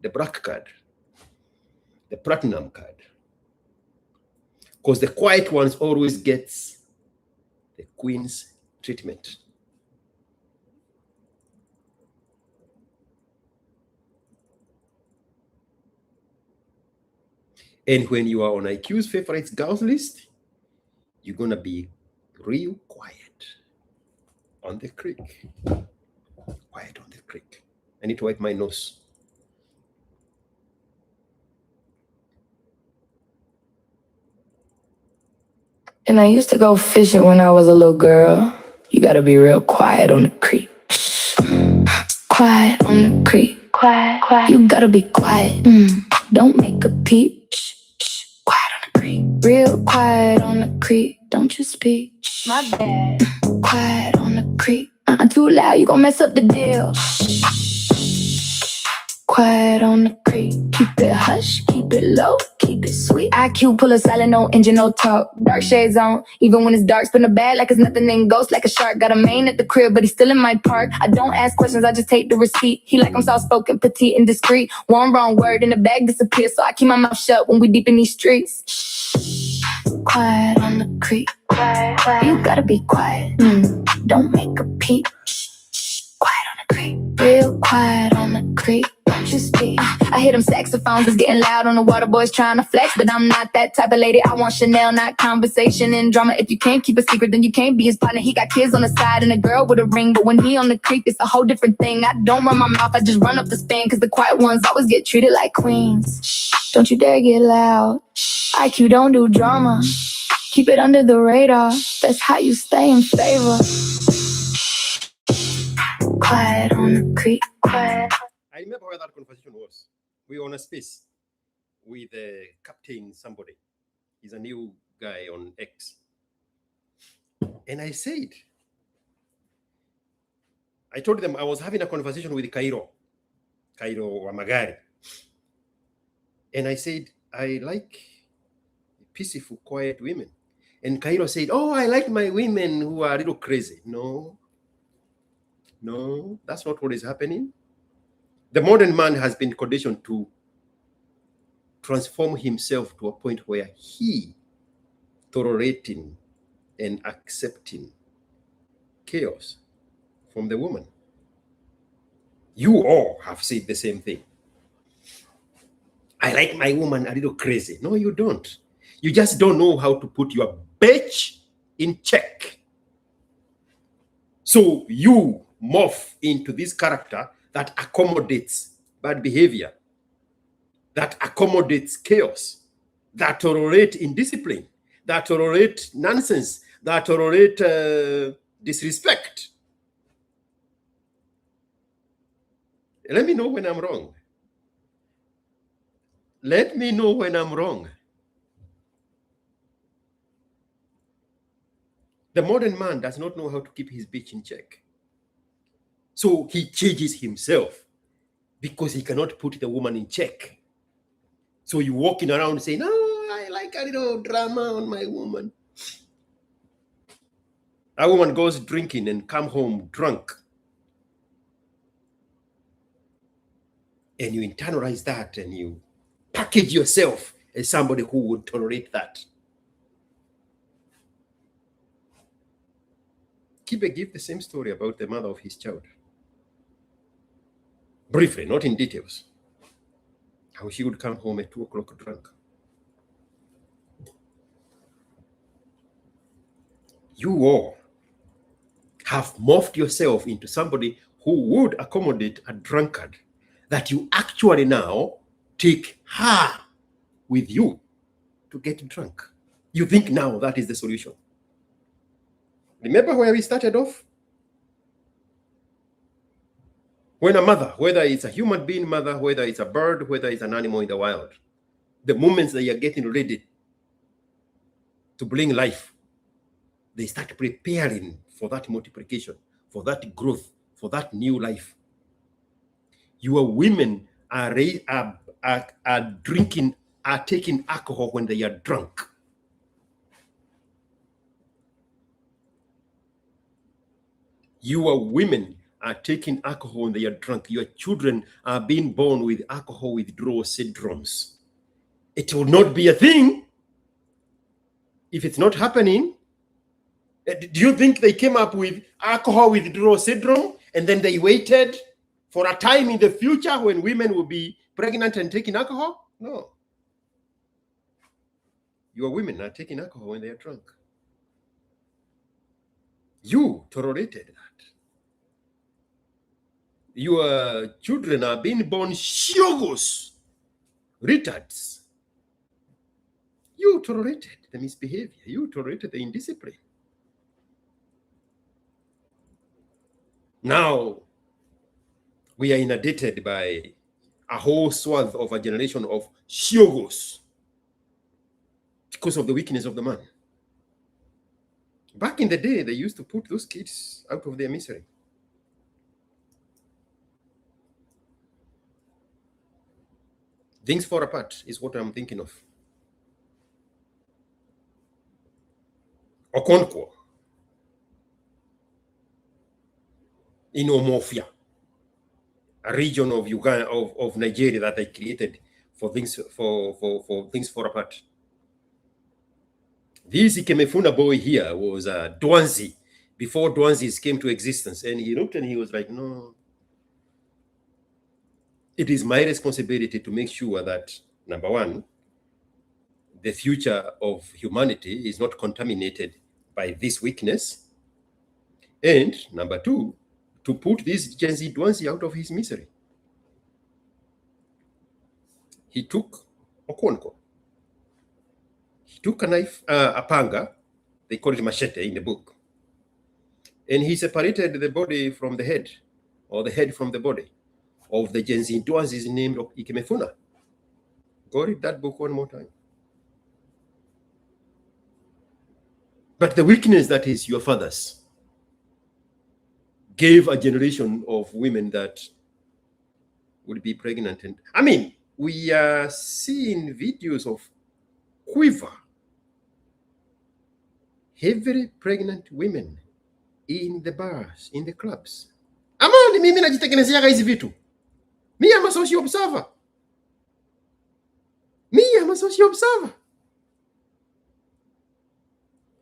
the black card, the platinum card. Because the quiet ones always gets the queen's treatment. And when you are on ASKiQ's favorites girls list, you're gonna be real quiet. on the creek. Quiet on the creek. I need to wipe my nose. And I used to go fishing when I was a little girl. You gotta be real quiet on the creek. Quiet on the creek. Quiet, quiet. You gotta be quiet. Don't make a peep. Quiet on the creek. Real quiet on the creek. Don't you speak. My bad. Quiet on the creek. Too loud, you gon' mess up the deal. Quiet on the creek. Keep it hush, keep it low, keep it sweet. ASKiQ, pull a silent, no engine, no talk. Dark shades on, even when it's dark. Spin a bag like it's nothing, then ghost like a shark. Got a main at the crib, but he's still in my park. I don't ask questions, I just take the receipt. He like I'm soft-spoken, petite, and discreet. One wrong word and the bag disappears, so I keep my mouth shut when we deep in these streets. Quiet on the creek. Quiet, quiet. You gotta be quiet. Don't make a peep. Quiet on the creek. Real quiet on the creek. Just be. I hear them saxophones is getting loud on the water boys trying to flex, but I'm not that type of lady. I want Chanel, not conversation and drama. If you can't keep a secret, then you can't be his partner. He got kids on the side and a girl with a ring, but when he on the creek, it's a whole different thing. I don't run my mouth, I just run up the span, cause the quiet ones always get treated like queens. Shh, don't you dare get loud. ASKiQ, don't do drama. Keep it under the radar. That's how you stay in favor. Quiet on the creek. Quiet. I remember where that conversation was. We were on a space with Captain somebody. He's a new guy on X. And I told them I was having a conversation with Cairo Wamagari. And I said, I like peaceful, quiet women. And Cairo said, oh, I like my women who are a little crazy. No, that's not what is happening. The modern man has been conditioned to transform himself to a point where he tolerating and accepting chaos from the woman. You all have said the same thing. I like my woman a little crazy. No, you don't. You just don't know how to put your bitch in check. So you morph into this character that accommodates bad behavior, that accommodates chaos, that tolerate indiscipline, that tolerate nonsense, that tolerate disrespect. Let me know when I'm wrong. Let me know when I'm wrong. The modern man does not know how to keep his bitch in check. So he changes himself because he cannot put the woman in check. So you're walking around saying, oh, I like a little drama on my woman. A woman goes drinking and come home drunk. And you internalize that and you package yourself as somebody who would tolerate that. Kibe gave the same story about the mother of his child. Briefly, not in details. How she would come home at 2 o'clock drunk. You all have morphed yourself into somebody who would accommodate a drunkard, that you actually now take her with you to get drunk. You think now that is the solution. Remember where we started off? When a mother, whether it's a human being mother, whether it's a bird, whether it's an animal in the wild, the moments that you're getting ready to bring life, they start preparing for that multiplication, for that growth, for that new life. Your women are drinking, are taking alcohol when they are drunk. Your women are taking alcohol when they are drunk. Your children are being born with alcohol withdrawal syndromes. It will not be a thing if it's not happening. Do you think they came up with alcohol withdrawal syndrome and then they waited for a time in the future when women will be pregnant and taking alcohol? No. Your women are taking alcohol when they are drunk. You tolerated that. Your children are being born shiogos, retards. You tolerated the misbehavior. You tolerated the indiscipline. Now, we are inundated by a whole swath of a generation of shiogos because of the weakness of the man. Back in the day, they used to put those kids out of their misery. Things fall apart is what I'm thinking of. Okonkwo in Omofia, a region of Uganda of Nigeria that they created for things for things fall apart. This Ikemefuna boy here was Dwanzi before Dwanzis came to existence, and he looked and he was like, no, it is my responsibility to make sure that, number one, the future of humanity is not contaminated by this weakness, and number two, to put this Gen Z Dwanzi out of his misery. He took Okonkwo. He took a knife, a panga, they call it machete in the book, and he separated the body from the head, or the head from the body, of the Gen Z Dwanzi named Ikemefuna. Go read that book one more time. But the weakness that is your fathers gave a generation of women that would be pregnant. And I mean, we are seeing videos of quiver, heavily pregnant women in the bars, in the clubs. Amani mimi najitengenezeaga hizi vitu. Me, I'm a social observer.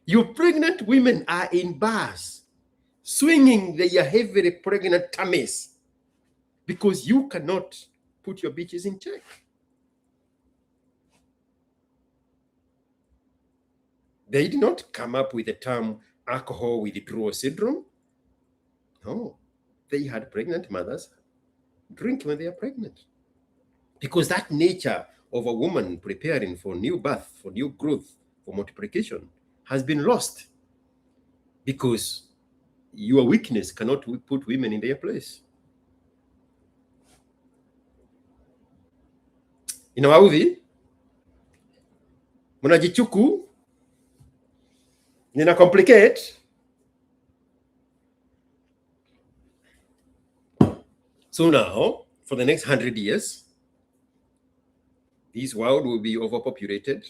Your pregnant women are in bars, swinging their heavily pregnant tummies because you cannot put your bitches in check. They did not come up with the term alcohol withdrawal syndrome. No, they had pregnant mothers drink when they are pregnant. Because that nature of a woman preparing for new birth, for new growth, for multiplication has been lost. Because your weakness cannot put women in their place. In our movie, munajichuku, nina complicate. So now, for the next 100 years, this world will be overpopulated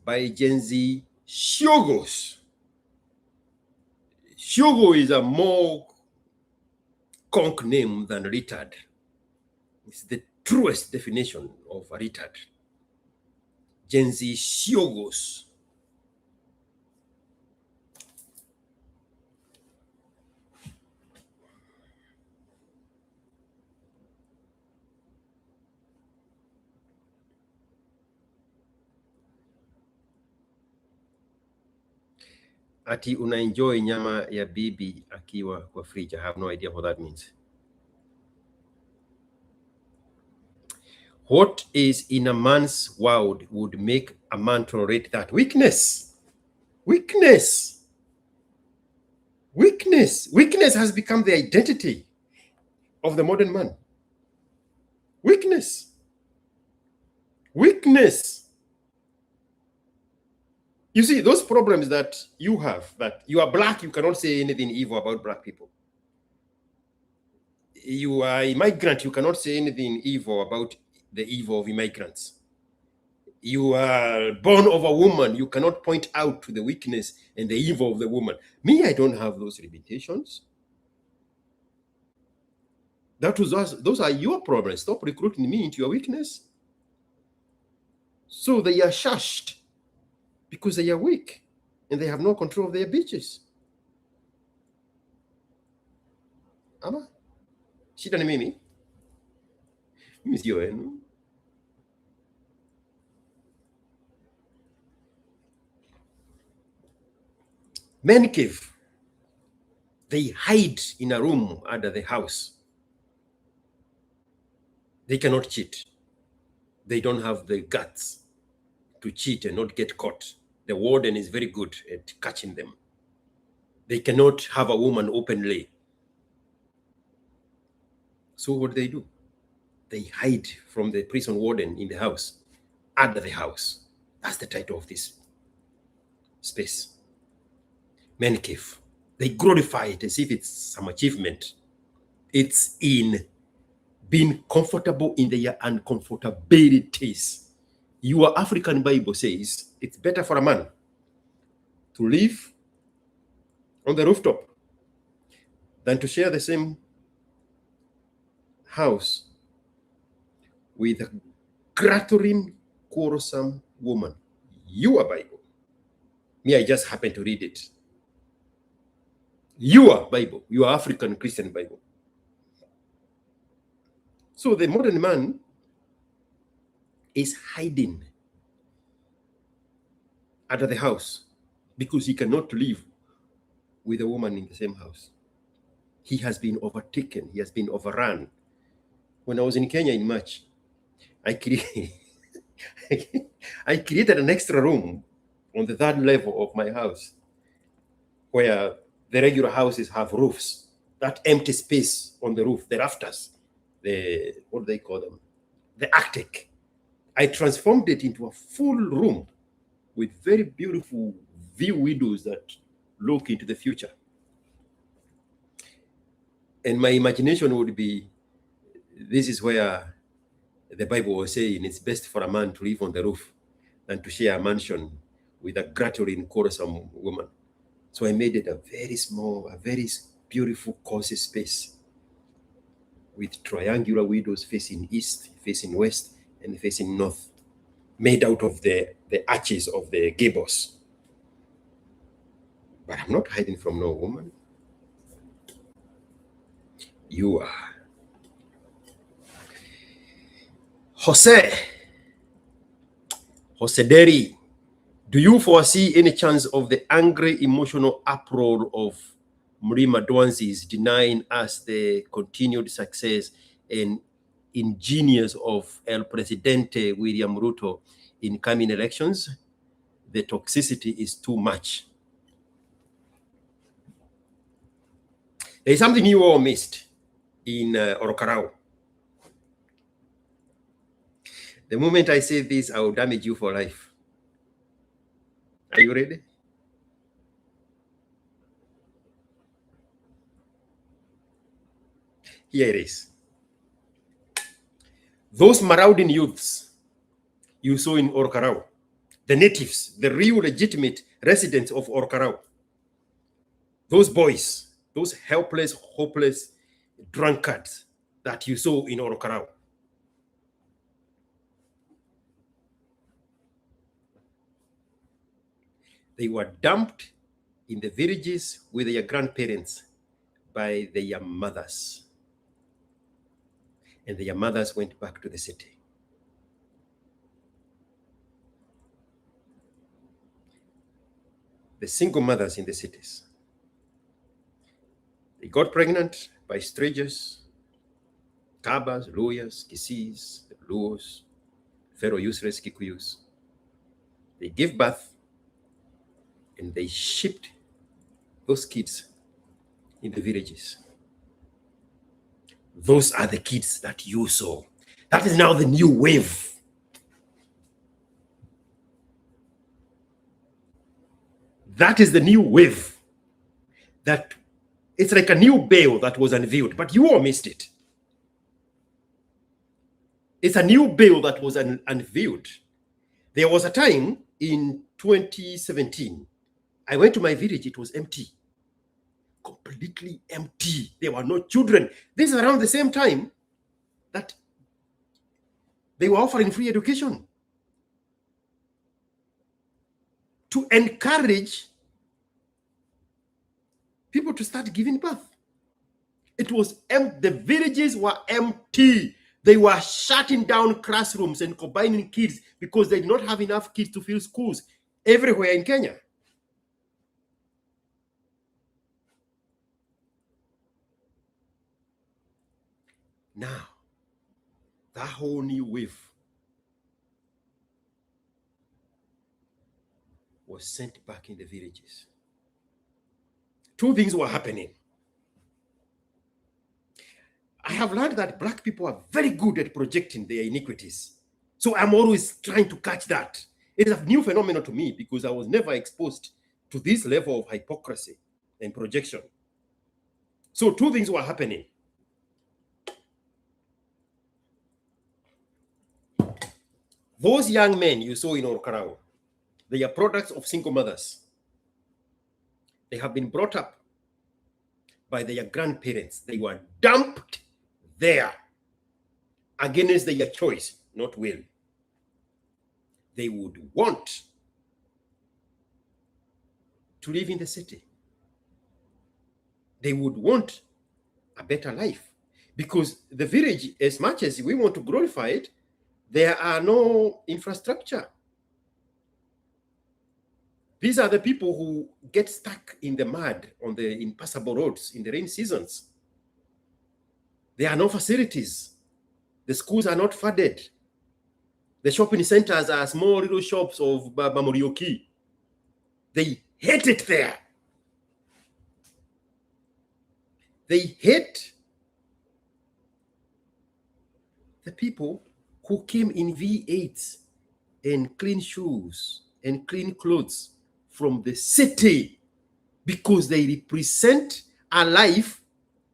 by Gen Z Shogos. Shogo is a more conk name than retard. It's the truest definition of a retard. Gen Z Shogos. Ati unaenjoy nyama ya bibi akiwa kwa fridge. I have no idea what that means. What is in a man's world would make a man tolerate that? Weakness. Weakness. Weakness. Weakness has become the identity of the modern man. Weakness. Weakness. You see, those problems that you have, that you are black, you cannot say anything evil about black people. You are a migrant, you cannot say anything evil about the evil of immigrants. You are born of a woman, you cannot point out to the weakness and the evil of the woman. Me, I don't have those limitations. Those are your problems. Stop recruiting me into your weakness. So they are shushed because they are weak and they have no control of their bitches. Ama shida ni mimi sio wenu. Men cave. They hide in a room under the house. They cannot cheat. They don't have the guts to cheat and not get caught. The warden is very good at catching them. They cannot have a woman openly. So what do? They hide from the prison warden in the house, under the house. That's the title of this space. Men cave. They glorify it as if it's some achievement. It's in being comfortable in their uncomfortabilities. Your African Bible says it's better for a man to live on the rooftop than to share the same house with a grattling, quarrelsome woman. Your Bible. Me, I just happen to read it. Your Bible, your African Christian Bible. So the modern man is hiding under the house because he cannot live with a woman in the same house. He has been overtaken. He has been overrun. When I was in Kenya in March, I created an extra room on the 3rd level of my house where the regular houses have roofs. That empty space on the roof, the rafters, what do they call them? The attic. I transformed it into a full room with very beautiful view windows that look into the future. And my imagination would be, this is where the Bible was saying it's best for a man to live on the roof than to share a mansion with a grattling, quarrelsome woman. So I made it a very small, a very beautiful, cozy space with triangular windows facing east, facing west, and facing north, made out of the arches of the gables. But I'm not hiding from no woman. You are. Jose Deri, do you foresee any chance of the angry emotional uproar of Mrima Dwanzi's denying us the continued success and ingenious of El Presidente William Ruto in coming elections? The toxicity is too much. There is something you all missed in Orokarao. The moment I say this, I will damage you for life. Are you ready? Here it is. Those marauding youths you saw in Orokarao, the natives, the real legitimate residents of Orokarao, those boys, those helpless, hopeless drunkards that you saw in Orokarao, they were dumped in the villages with their grandparents by their mothers. And their mothers went back to the city. The single mothers in the cities, they got pregnant by strangers, Kabas, Luyas, Kisis, Luos, Pharaoh useless Kikuyus. They gave birth and they shipped those kids in the villages. Those are the kids that you saw. That is now the new wave. That is the new wave. That it's like a new veil that was unveiled, but you all missed it. It's a new veil that was unveiled. There was a time in 2017, I went to my village, it was empty. Completely empty. There were no children. This is around the same time that they were offering free education to encourage people to start giving birth. It was empty. The villages were empty. They were shutting down classrooms and combining kids because they did not have enough kids to fill schools everywhere in Kenya. Now, that whole new wave was sent back in the villages. Two things were happening. I have learned that Black people are very good at projecting their iniquities. So I'm always trying to catch that. It is a new phenomenon to me because I was never exposed to this level of hypocrisy and projection. So two things were happening. Those young men you saw in Orokarao, they are products of single mothers. They have been brought up by their grandparents. They were dumped there against their choice, not will. They would want to live in the city. They would want a better life because the village, as much as we want to glorify it, there are no infrastructure. These are the people who get stuck in the mud on the impassable roads in the rain seasons. There are no facilities. The schools are not funded. The shopping centers are small little shops of Mamorioki. They hate it there. They hate the people who came in V8s and clean shoes and clean clothes from the city because they represent a life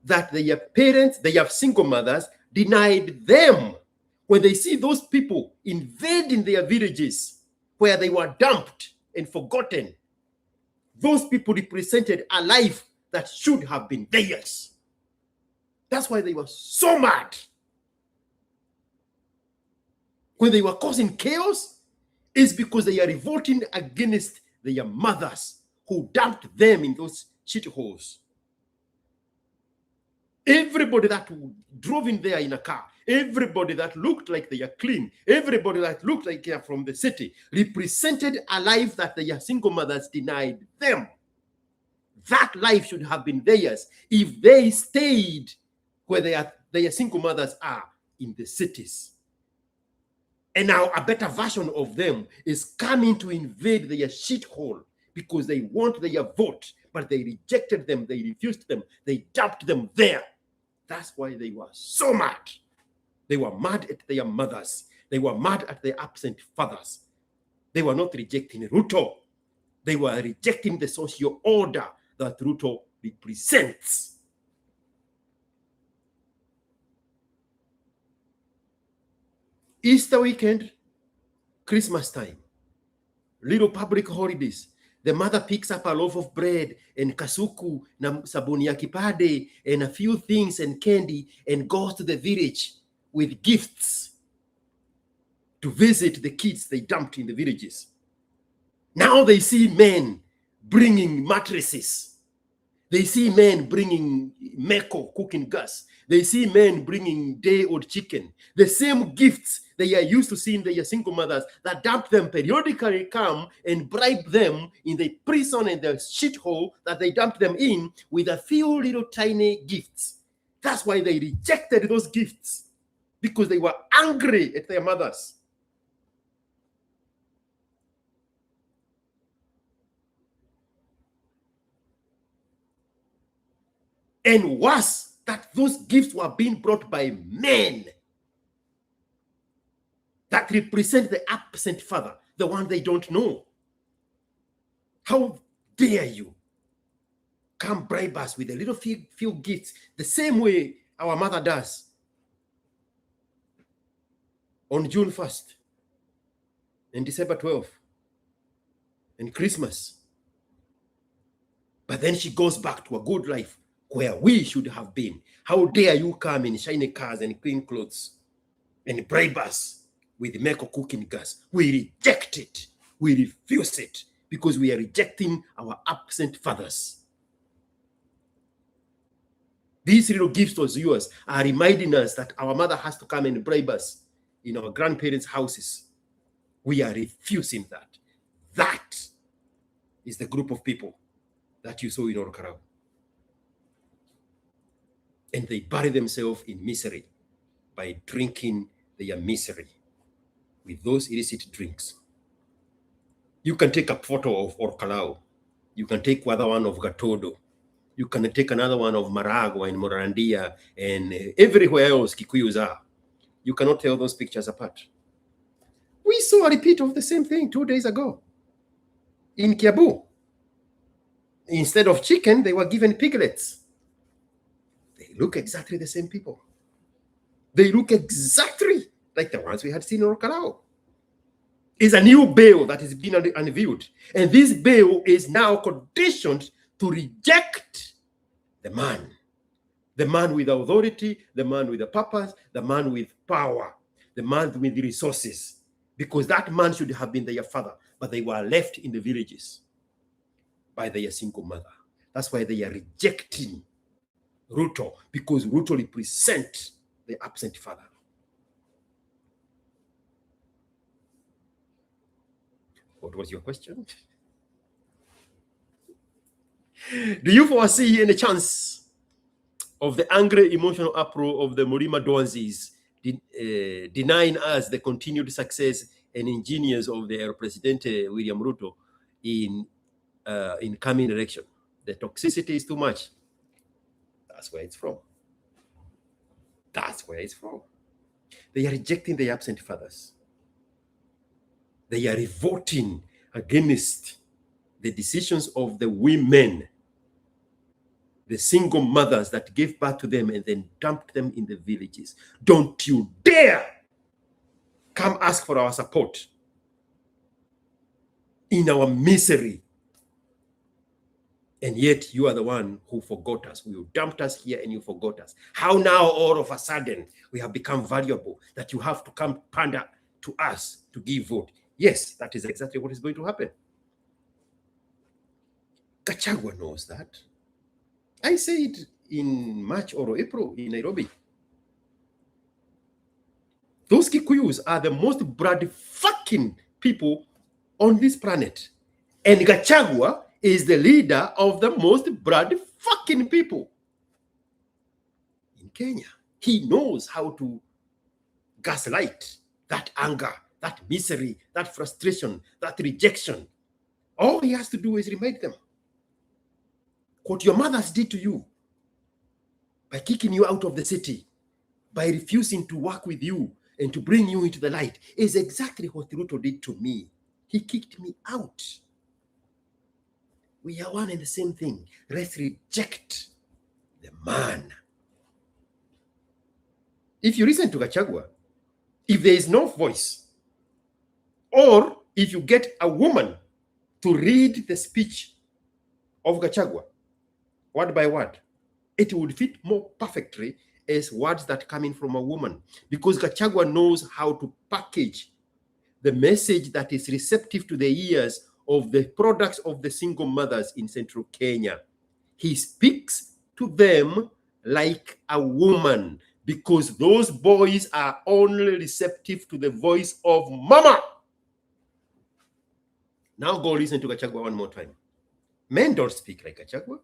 that their parents, their single mothers, denied them. When they see those people invading their villages where they were dumped and forgotten, those people represented a life that should have been theirs. That's why they were so mad. When they were causing chaos, it's because they are revolting against their mothers who dumped them in those shitholes. Everybody that drove in there in a car, everybody that looked like they are clean, everybody that looked like they are from the city, represented a life that their single mothers denied them. That life should have been theirs if they stayed where their single mothers are in the cities. And now a better version of them is coming to invade their shithole because they want their vote, but they rejected them, they refused them, they dumped them there. That's why they were so mad. They were mad at their mothers. They were mad at their absent fathers. They were not rejecting Ruto. They were rejecting the social order that Ruto represents. Easter weekend, Christmas time, little public holidays. The mother picks up a loaf of bread and kasuku, na sabuni ya kipade, and a few things and candy and goes to the village with gifts to visit the kids they dumped in the villages. Now they see men bringing mattresses. They see men bringing meko, cooking gas. They see men bringing day-old chicken. The same gifts they are used to seeing their single mothers that dump them periodically come and bribe them in the prison and the shithole that they dumped them in with a few little tiny gifts. That's why they rejected those gifts, because they were angry at their mothers. And worse, that those gifts were being brought by men that represent the absent father, the one they don't know. How dare you come bribe us with a little few gifts, the same way our mother does on June 1st and December 12th and Christmas. But then she goes back to a good life where we should have been. How dare you come in shiny cars and clean clothes and bribe us with Meko cooking gas? We reject it. We refuse it because we are rejecting our absent fathers. These little gifts to yours are reminding us that our mother has to come and bribe us in our grandparents' houses. We are refusing that. That is the group of people that you saw in Orokarao. And they bury themselves in misery. by drinking their misery with those illicit drinks. You can take a photo of Orkalao. You can take another one of Gatodo. You can take another one of Maragua and Morandia and everywhere else Kikuyus are. You cannot tell those pictures apart. We saw a repeat of the same thing 2 days ago in Kiabu. Instead of chicken, they were given piglets. They look exactly the same people. They look exactly like the ones we had seen in Orkalao. It's a new bill that is being unveiled. And this bill is now conditioned to reject the man with authority, the man with the purpose, the man with power, the man with the resources. Because that man should have been their father, but they were left in the villages by their single mother. That's why they are rejecting Ruto, because Ruto represents the absent father. What was your question? Do you foresee any chance of the angry emotional uproar of the Murima Donzis denying us the continued success and ingenious of their President William Ruto in coming election? The toxicity is too much. That's where it's from. That's where it's from. They are rejecting the absent fathers. They are revolting against the decisions of the women, the single mothers that gave birth to them and then dumped them in the villages. Don't you dare come ask for our support in our misery. And yet you are the one who forgot us. You dumped us here and you forgot us. How now all of a sudden we have become valuable that you have to come pander to us to give vote? Yes, that is exactly what is going to happen. Gachagua knows that. I said in March or April in Nairobi. Those Kikuyus are the most blood fucking people on this planet. And Gachagua is the leader of the most blood fucking people in Kenya. He knows how to gaslight that anger, that misery, that frustration, that rejection. All he has to do is remind them what your mothers did to you by kicking you out of the city, by refusing to work with you and to bring you into the light, is exactly what Ruto did to me. He kicked me out. We are one and the same thing. Let's reject the man. If you listen to Gachagua, if there is no voice, or if you get a woman to read the speech of Gachagua, word by word, it would fit more perfectly as words that come in from a woman, because Gachagua knows how to package the message that is receptive to the ears of the products of the single mothers in central Kenya. He speaks to them like a woman, because those boys are only receptive to the voice of mama. Now go listen to Gachagua one more time. Men don't speak like Gachagua.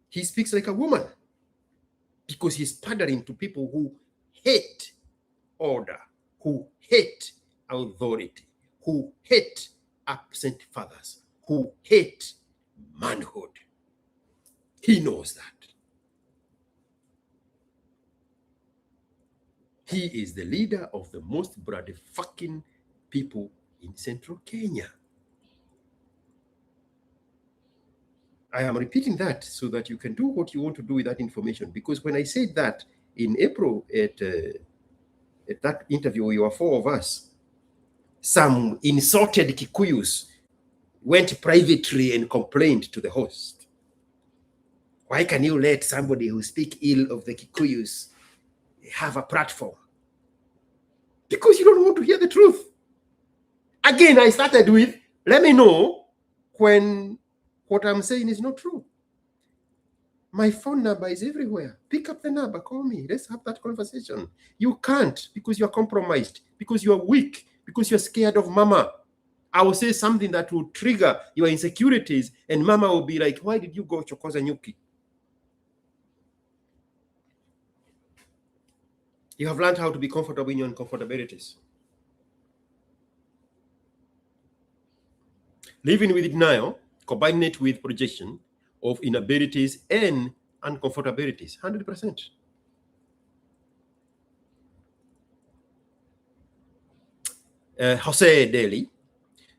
He speaks like a woman, because he's pandering to people who hate order, who hate authority, who hate absent fathers, who hate manhood. He knows that. He is the leader of the most bloody fucking people in central Kenya. I am repeating that so that you can do what you want to do with that information, because when I said that in April at that interview, we were 4 of us. Some insulted Kikuyus went privately and complained to the host. Why can you let somebody who speaks ill of the Kikuyus have a platform? Because you don't want to hear the truth. Again, I started with, let me know when what I'm saying is not true. My phone number is everywhere. Pick up the number, call me. Let's have that conversation. You can't, because you're compromised, because you're weak, because you're scared of mama. I will say something that will trigger your insecurities, and mama will be like, why did you go Chokoza Nyuki? You have learned how to be comfortable in your uncomfortabilities. Living with denial, combining it with projection of inabilities and uncomfortabilities, 100%. Jose Daly,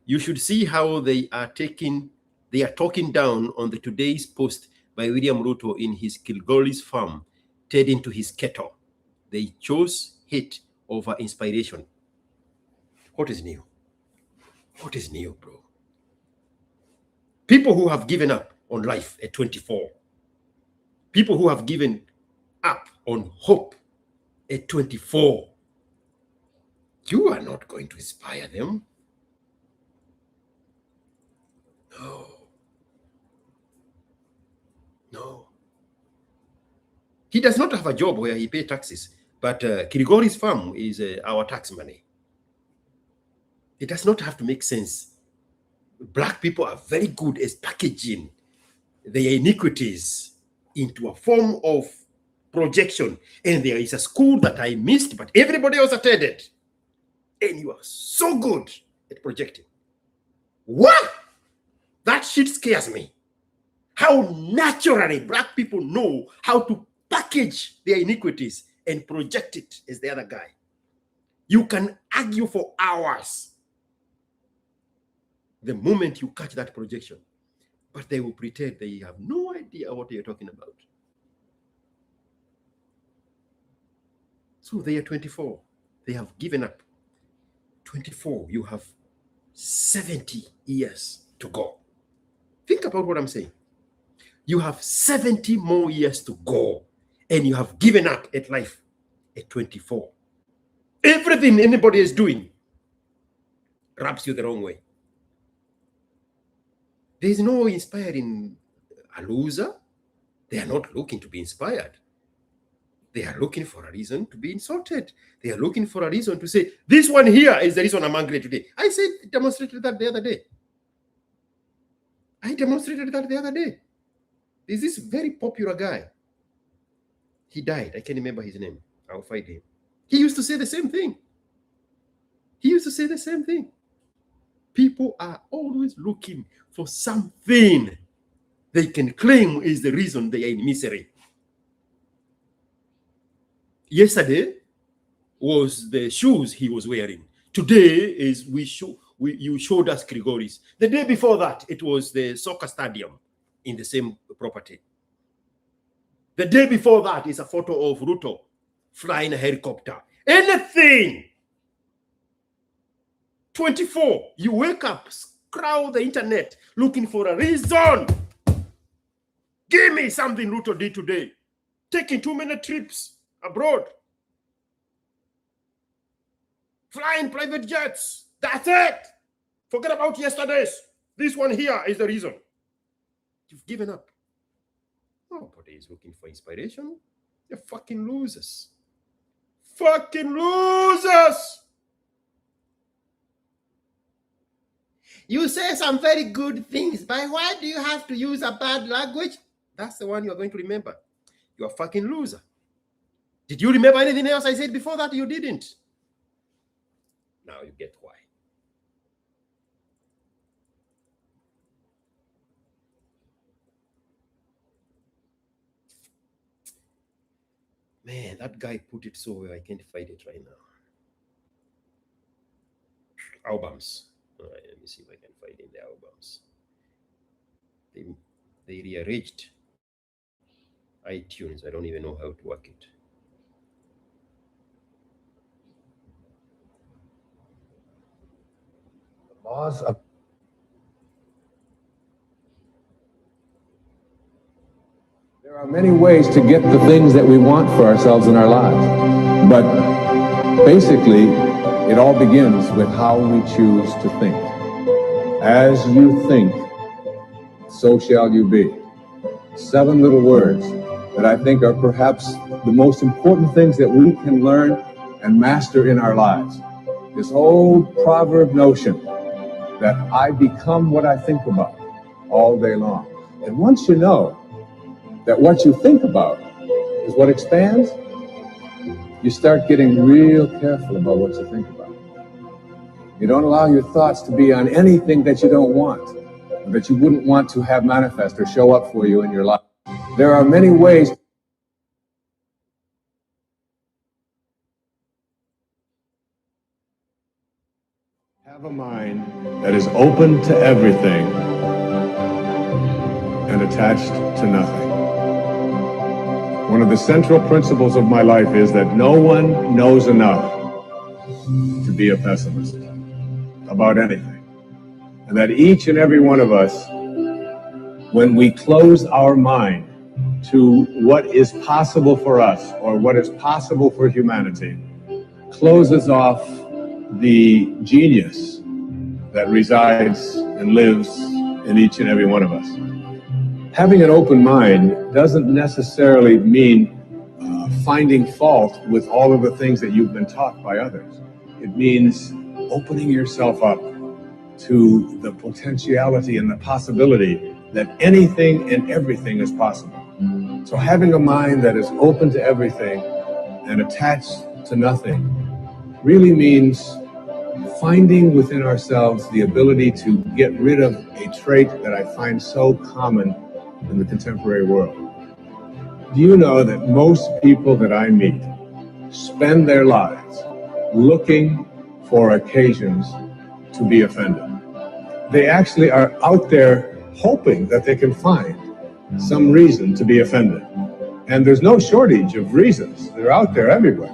you should see how they are talking down on the today's post by William Ruto in his Kilgoris farm, tending to his cattle. They chose hate over inspiration. What is new? What is new, bro? People who have given up on life at 24. People who have given up on hope at 24. You are not going to inspire them. No. No. He does not have a job where he pays taxes, but Kilgori's farm is our tax money. It does not have to make sense. Black people are very good at packaging their iniquities into a form of projection. And there is a school that I missed, but everybody else attended. And you are so good at projecting. What? That shit scares me. How naturally Black people know how to package their iniquities and project it as the other guy. You can argue for hours the moment you catch that projection, but they will pretend they have no idea what you're talking about. So they are 24. They have given up. 24, you have 70 years to go. Think about what I'm saying. You have 70 more years to go, and you have given up at life at 24. Everything anybody is doing rubs you the wrong way. There is no inspiring a loser. They are not looking to be inspired. They are looking for a reason to be insulted. They are looking for a reason to say, this one here is the reason I'm angry today. I demonstrated that the other day. There's this very popular guy. He died. I can't remember his name. I'll find him. He used to say the same thing. People are always looking for something they can claim is the reason they are in misery. Yesterday was the shoes he was wearing. Today is you showed us Grigoris. The day before that, it was the soccer stadium in the same property. The day before that is a photo of Ruto flying a helicopter. Anything. 24, you wake up, scroll the internet, looking for a reason. Give me something Ruto did today. Taking too many trips abroad. Flying private jets. That's it. Forget about yesterday's. This one here is the reason. You've given up. Nobody is looking for inspiration. You're fucking losers. Fucking losers! You say some very good things, but why do you have to use a bad language? That's the one you're going to remember. You're a fucking loser. Did you remember anything else I said before that? You didn't. Now you get why. Man, that guy put it so well. I can't find it right now. Albums. All right, let me see if I can find in the albums. They rearranged iTunes. I don't even know how to work it. Laws of There are many ways to get the things that we want for ourselves in our lives. But basically, it all begins with how we choose to think. As you think, so shall you be. 7 little words that I think are perhaps the most important things that we can learn and master in our lives. This old proverb notion that I become what I think about all day long. And once you know that what you think about is what expands, you start getting real careful about what you think about. You don't allow your thoughts to be on anything that you don't want, or that you wouldn't want to have manifest or show up for you in your life. There are many ways. Have a mind that is open to everything and attached to nothing. One of the central principles of my life is that no one knows enough to be a pessimist about anything. And that each and every one of us, when we close our mind to what is possible for us or what is possible for humanity, closes off the genius that resides and lives in each and every one of us. Having an open mind doesn't necessarily mean finding fault with all of the things that you've been taught by others. It means opening yourself up to the potentiality and the possibility that anything and everything is possible. So having a mind that is open to everything and attached to nothing really means finding within ourselves the ability to get rid of a trait that I find so common in the contemporary world. Do you know that most people that I meet spend their lives looking for occasions to be offended? They actually are out there hoping that they can find some reason to be offended. And there's no shortage of reasons. They're out there everywhere.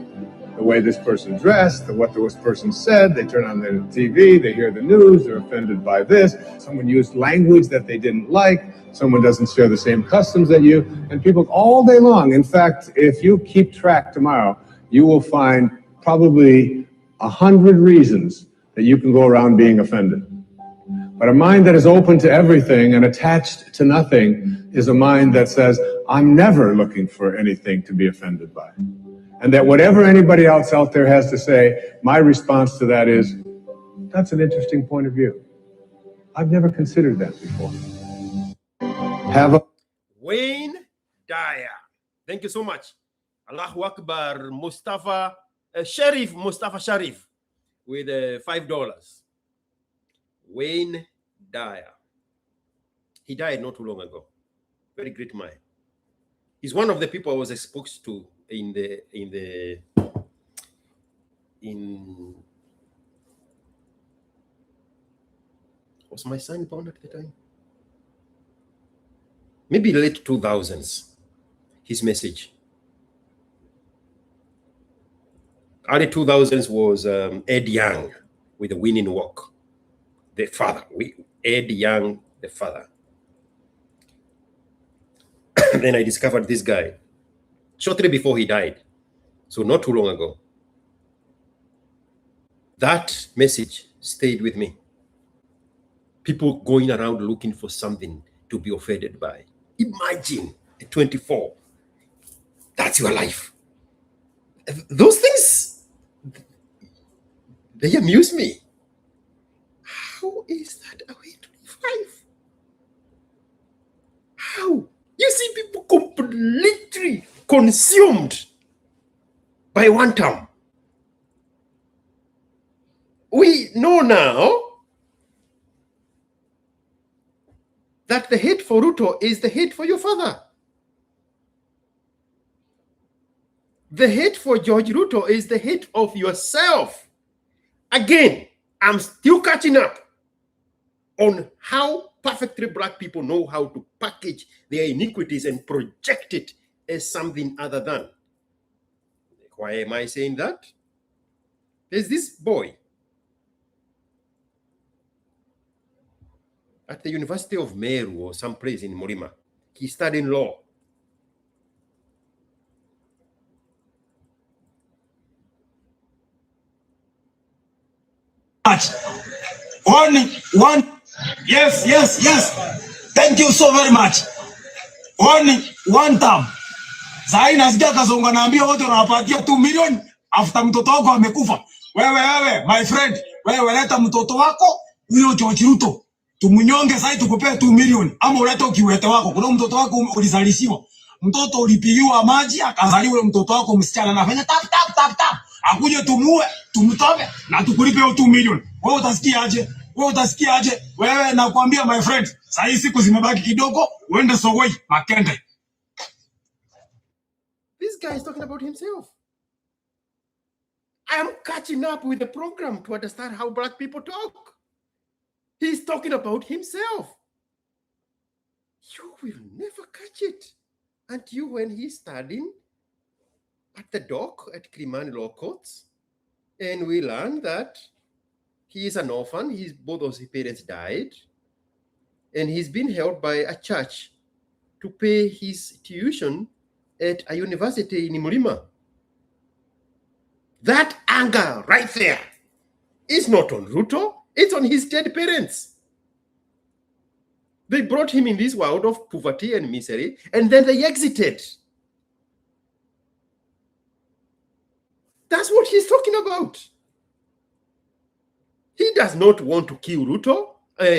The way this person dressed, what this person said, they turn on their TV, they hear the news, they're offended by this. Someone used language that they didn't like. Someone doesn't share the same customs that you. And people all day long. In fact, if you keep track tomorrow, you will find probably 100 reasons that you can go around being offended. But a mind that is open to everything and attached to nothing is a mind that says, I'm never looking for anything to be offended by. And that whatever anybody else out there has to say, my response to that is, that's an interesting point of view. I've never considered that before. Wayne Dyer. Thank you so much. Allahu Akbar. Mustafa Sharif with $5. Wayne Dyer. He died not too long ago. Very great mind. He's one of the people I was exposed to was my son born at the time? Maybe late 2000s. His message. Early 2000s was Ed Young with the winning walk. The father, Ed Young, the father. Then I discovered this guy shortly before he died. So not too long ago. That message stayed with me. People going around looking for something to be offended by. Imagine at 24. That's your life. Those things, they amuse me. How is that away 25? How? You see people completely consumed by one term. We know now that the hate for Ruto is the hate for your father. The hate for George Ruto is the hate of yourself. Again, I'm still catching up on how perfectly black people know how to package their iniquities and project it as something other than. Why am I saying that? There's this boy at the University of Meru or someplace in Morima. He studied law. Yes. Thank you so very much. One time. Sahi nasikia Kasongo naambia wote unawapatia 2 million after mtoto wako amekufa. Wewe my friend, wewe leta mtoto wako huyo George Ruto. Tumunyonge sahi tukupea 2 million ama uleta kiwete wako. Kuna mtoto wako ulizalishiwa. mtoto ulipigiwa maji akazaliwe mtoto wako msichana anafanya tap tap tap tap, akuje tumue tumtobe na tukulipe hiyo 2 million. Wewe utasikiaje? Wewe utasikiaje? Wewe nakwambia my friend, sasa hizi siku zimebaki kidogo, uende Sogoi Makende. This guy is talking about himself. I am catching up with the program to understand how black people talk. He's talking about himself. You will never catch it until when he's studying at the dock at Kilimani Law Courts, and we learn that he is an orphan. Both of his parents died, and he's been held by a church to pay his tuition at a university in Murima. That anger right there is not on Ruto, it's on his dead parents. They brought him in this world of poverty and misery, and then they exited. That's what he's talking about. He does not want to kill Ruto,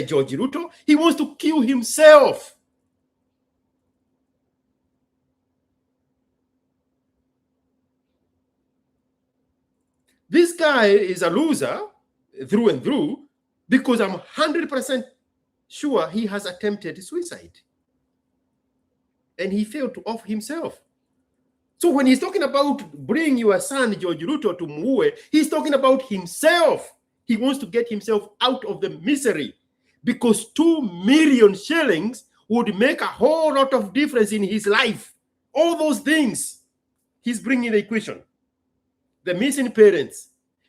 George Ruto. He wants to kill himself. This guy is a loser through and through because I'm 100% sure he has attempted suicide. And he failed to off himself. So when he's talking about bring your son, George Ruto, to Muue, he's talking about himself. He wants to get himself out of the misery because 2 million shillings would make a whole lot of difference in his life. All those things he's bringing the equation. The missing parents,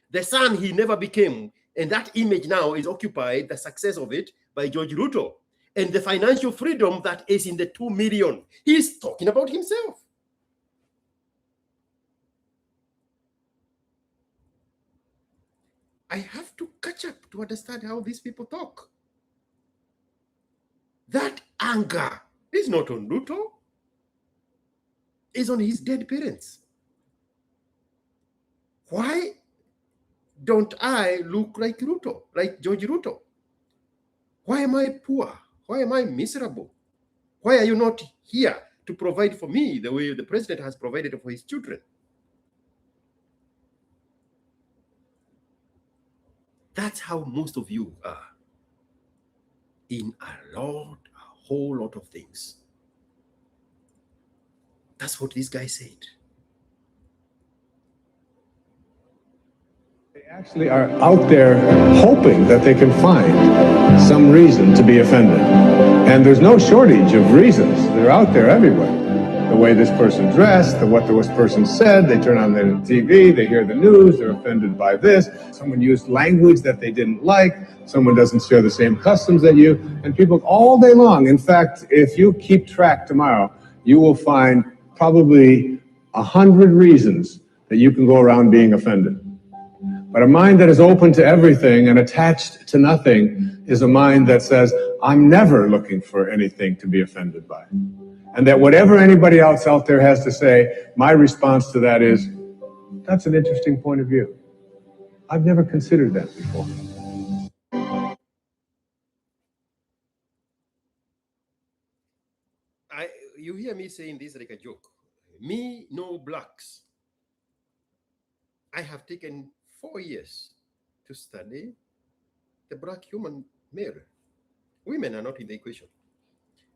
the son he never became, and that image now is occupied, the success of it, by George Ruto, and the financial freedom that is in the 2 million. He's talking about himself. I have to catch up to understand how these people talk. That anger is not on Ruto, it's on his dead parents. Why don't I look like Ruto, like George Ruto? Why am I poor? Why am I miserable? Why are you not here to provide for me the way the president has provided for his children? That's how most of you are in a whole lot of things. That's what this guy said. They actually are out there hoping that they can find some reason to be offended. And there's no shortage of reasons. They're out there everywhere. The way this person dressed, what this person said, they turn on the TV, they hear the news, they're offended by this. Someone used language that they didn't like, someone doesn't share the same customs that you, and people all day long. In fact, if you keep track tomorrow, you will find probably 100 reasons that you can go around being offended. But a mind that is open to everything and attached to nothing is a mind that says, I'm never looking for anything to be offended by. And that whatever anybody else out there has to say, my response to that is, that's an interesting point of view. I've never considered that before. You hear me saying this like a joke. Me, no blacks. I have taken 4 years to study the black human male. Women are not in the equation.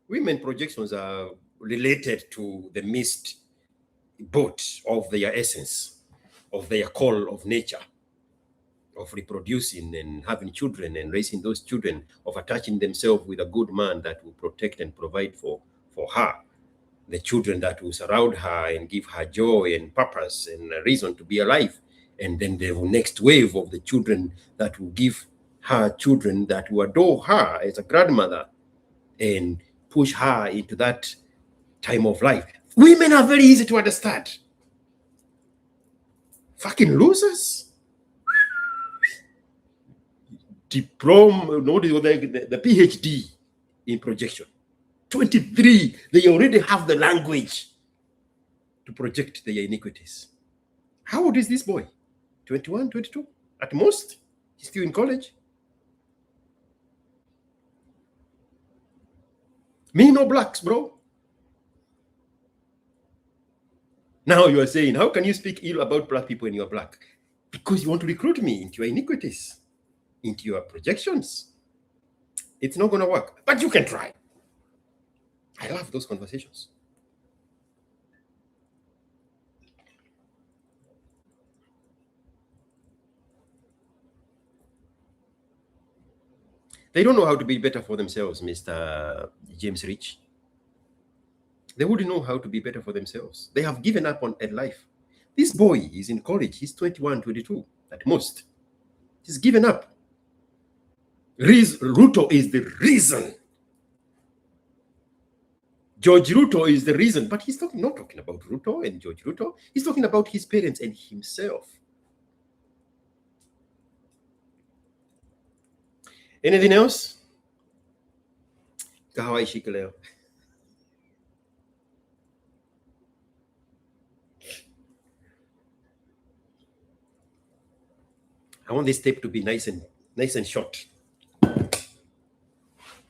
Women projections are related to the mist boat of their essence, of their call of nature, of reproducing and having children and raising those children, of attaching themselves with a good man that will protect and provide for her, the children that will surround her and give her joy and purpose and a reason to be alive. And then the next wave of the children that will give her children that will adore her as a grandmother and push her into that time of life. Women are very easy to understand. Fucking losers. Diploma, the PhD in projection. 23, they already have the language to project their iniquities. How old is this boy? 21, 22? At most, he's still in college. Me, no blacks, bro. Now you are saying, how can you speak ill about black people when you are black? Because you want to recruit me into your iniquities, into your projections. It's not going to work, but you can try. I love those conversations. They don't know how to be better for themselves, Mr. James Rich. They wouldn't know how to be better for themselves. They have given up on life. This boy is in college. He's 21, 22 at most. He's given up. Ruto is the reason. George Ruto is the reason. But he's not talking about Ruto and George Ruto. He's talking about his parents and himself. Anything else? Kahawa ishike leo. I want this tape to be nice and short.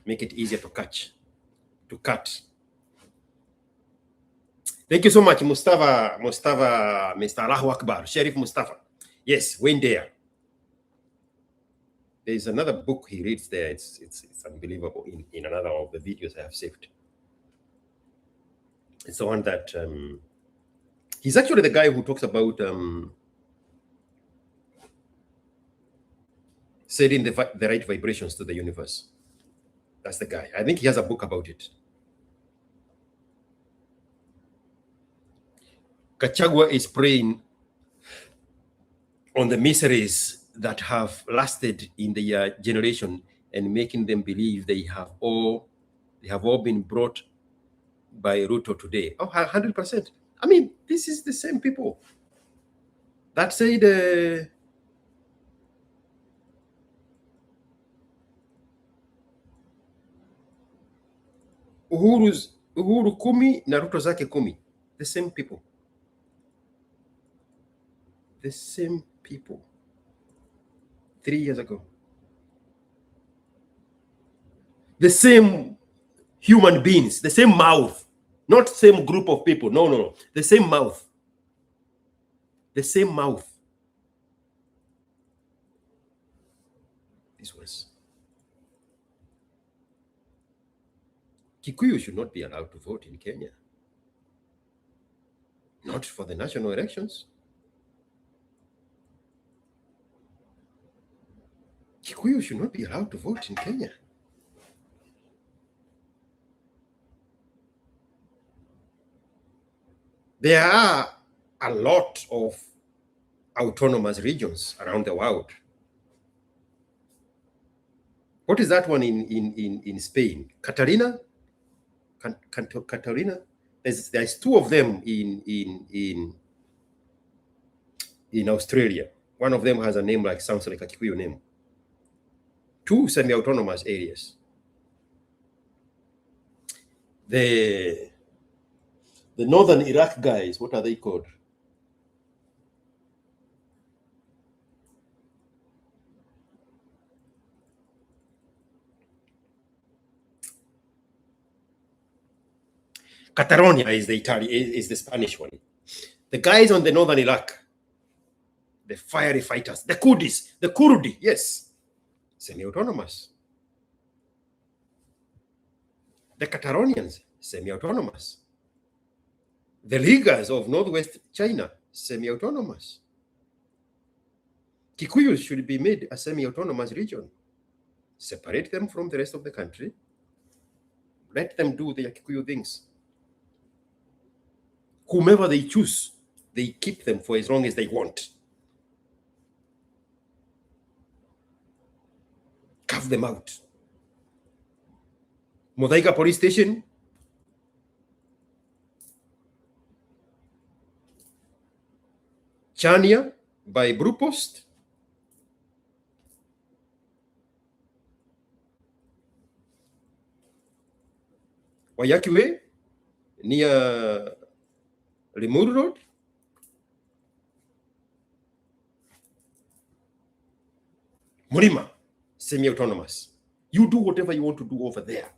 Make it easier to cut. Thank you so much, Mustafa, Mr. Allahu Akbar, Sheriff Mustafa. Yes, went there. There's another book he reads there. It's unbelievable in another of the videos I have saved. It's the one that he's actually the guy who talks about setting the right vibrations to the universe. That's the guy. I think he has a book about it. Kachagwa is preying on the miseries that have lasted in the generation and making them believe they have all been brought by Ruto today. Oh, 100%. I mean, this is the same people that said Uhuru kumi na Ruto zake kumi. The same people. The same people. 3 years ago. The same human beings, the same mouth, not same group of people. No. The same mouth. The same mouth. This was. Kikuyu should not be allowed to vote in Kenya. Not for the national elections. Kikuyu should not be allowed to vote in Kenya. There are a lot of autonomous regions around the world. What is that one in Spain? Catalina? There's two of them in Australia. One of them has a name sounds like a Kikuyu name. 2 semi-autonomous areas. The northern Iraq guys, what are they called? Catalonia is the Spanish one. The guys on the northern Iraq, the fiery fighters, the Kurdi, yes, semi-autonomous. The Catalonians, semi-autonomous. The Ligas of northwest China, semi-autonomous. Kikuyu should be made a semi-autonomous region. Separate them from the rest of the country. Let them do their Kikuyu things. Whomever they choose, they keep them for as long as they want. Carve them out. Modaiga police station. Chania by Brupost. Wayakiwe near Limuru Road. Murima, semi-autonomous. You do whatever you want to do over there.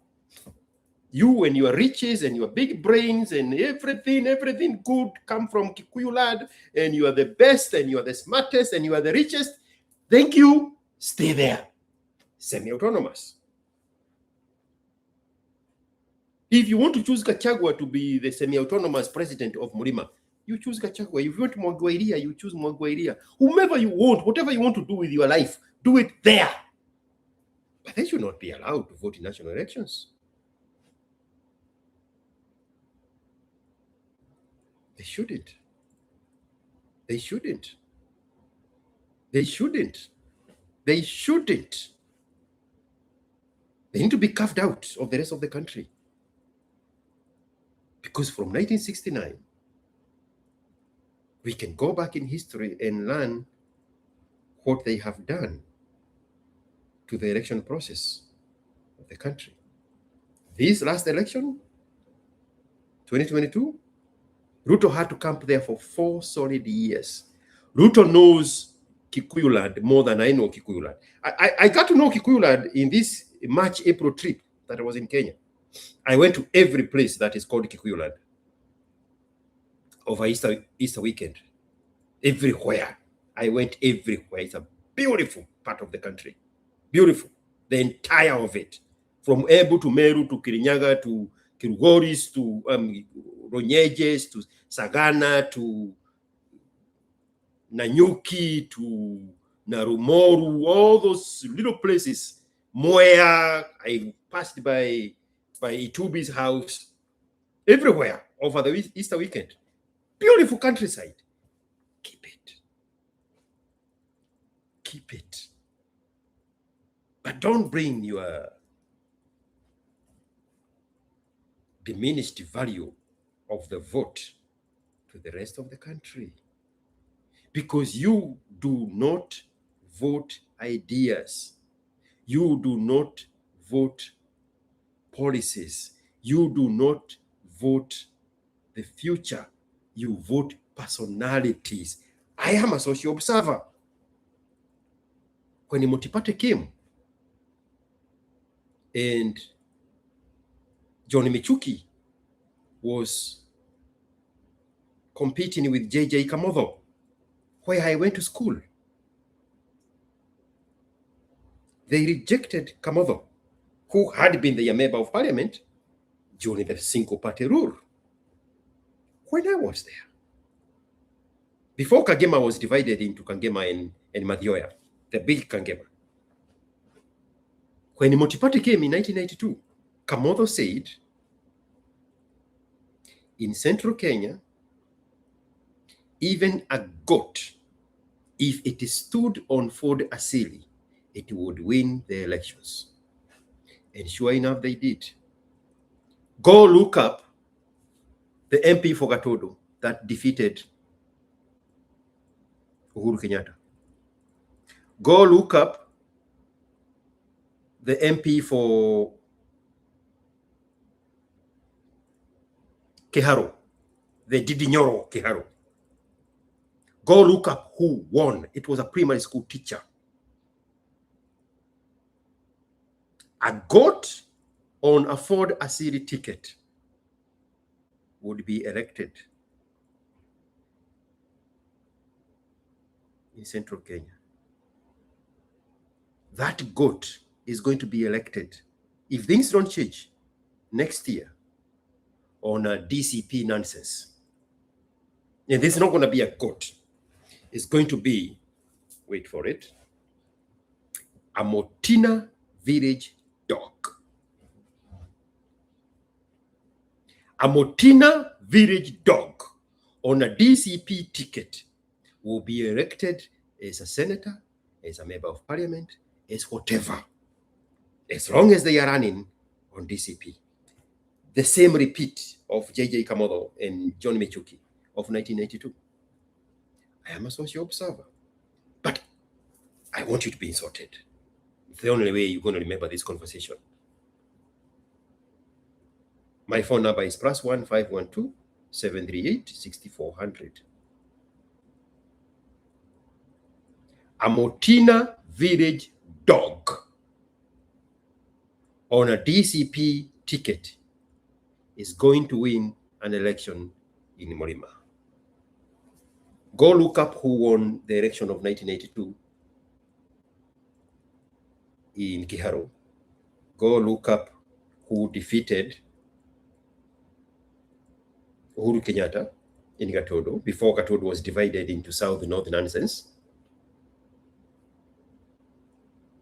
You and your riches and your big brains and everything good come from Kikuyu land, and you are the best and you are the smartest and you are the richest. Thank you. Stay there. Semi-autonomous. If you want to choose Gachagua to be the semi-autonomous president of Mlima, you choose Gachagua. If you want Mwagwairia, you choose Mwagwairia. Whomever you want, whatever you want to do with your life, do it there. But they should not be allowed to vote in national elections. They shouldn't. They shouldn't. They shouldn't. They shouldn't. They need to be carved out of the rest of the country. Because from 1969, we can go back in history and learn what they have done to the election process of the country. This last election, 2022, Ruto had to camp there for 4 solid years. Ruto knows Kikuyu land more than I know Kikuyu land. I got to know Kikuyu land in this March-April trip that I was in Kenya. I went to every place that is called Kikuyu land over Easter weekend. Everywhere. I went everywhere. It's a beautiful part of the country. Beautiful. The entire of it. From Embu to Meru to Kirinyaga to Kilgoris to Ronyejes to Sagana to Nanyuki to Narumoru, all those little places. Moya, I passed by Itubi's house, everywhere over the Easter weekend. Beautiful countryside. Keep it. Keep it. But don't bring your diminished value of the vote to the rest of the country. Because you do not vote ideas. You do not vote policies. You do not vote the future. You vote personalities. I am a social observer. When Mutipate came and John Michuki was competing with JJ Kamotho, where I went to school, they rejected Kamotho, who had been the member of parliament during the single party rule. When I was there, before Kangema was divided into Kangema and Mathioya, the big Kangema. When Mutipati came in 1992, Kamotho said, in central Kenya, even a goat, if it stood on Ford Asili, it would win the elections. And sure enough, they did. Go look up the MP for Gatodo that defeated Uhuru Kenyatta. Go look up the MP for Keharo, the Didinyoro Keharo. Go look up who won. It was a primary school teacher. A goat on a Ford Asili ticket would be elected in central Kenya. That goat is going to be elected, if things don't change, next year on a DCP nonsense. And this is not going to be a goat. It's going to be, wait for it, a Motina village dog. A Motina village dog on a DCP ticket will be elected as a senator, as a member of parliament, as whatever, as long as they are running on DCP. The same repeat of JJ Kamotho and John Michuki of 1992. I am a social observer, but I want you to be insulted. It's the only way you're going to remember this conversation. My phone number is +1 512 738 6400. A Motina village dog on a DCP ticket is going to win an election in Morima. Go look up who won the election of 1982 in Kiharu. Go look up who defeated Uhuru Kenyatta in Gatodo before Gatodo was divided into South-North nonsense.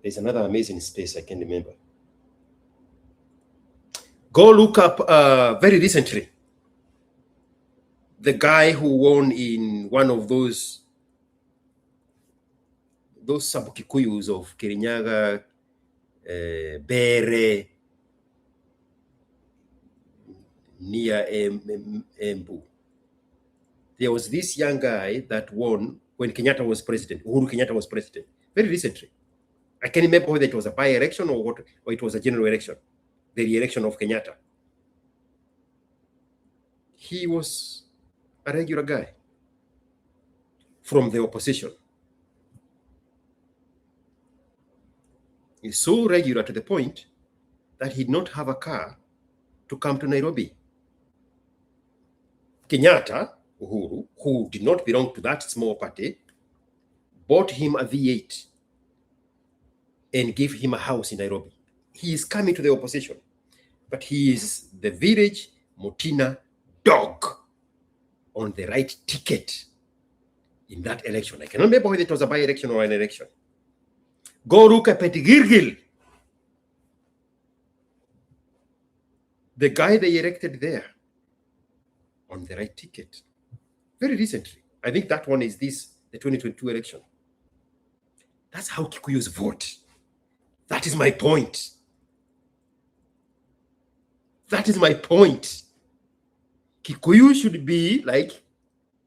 There's another amazing space I can remember. Go look up very recently the guy who won in one of those sub-Kikuyus of Kirinyaga, Bere, near Embu. There was this young guy that won when Kenyatta was president, Uhuru Kenyatta was president, very recently. I can't remember whether it was a by-election or it was a general election, the re-election of Kenyatta. He was a regular guy from the opposition. He's so regular to the point that he did not have a car to come to Nairobi. Kenyatta, Uhuru, who did not belong to that small party, bought him a V8 and gave him a house in Nairobi. He is coming to the opposition, but he is the village Mutina dog on the right ticket in that election. I cannot remember whether it was a by-election or an election. Go look at Girgil, the guy they elected there, on the right ticket, very recently. I think that one is the 2022 election. That's how Kikuyus vote. That is my point. That is my point. Kikuyu should be like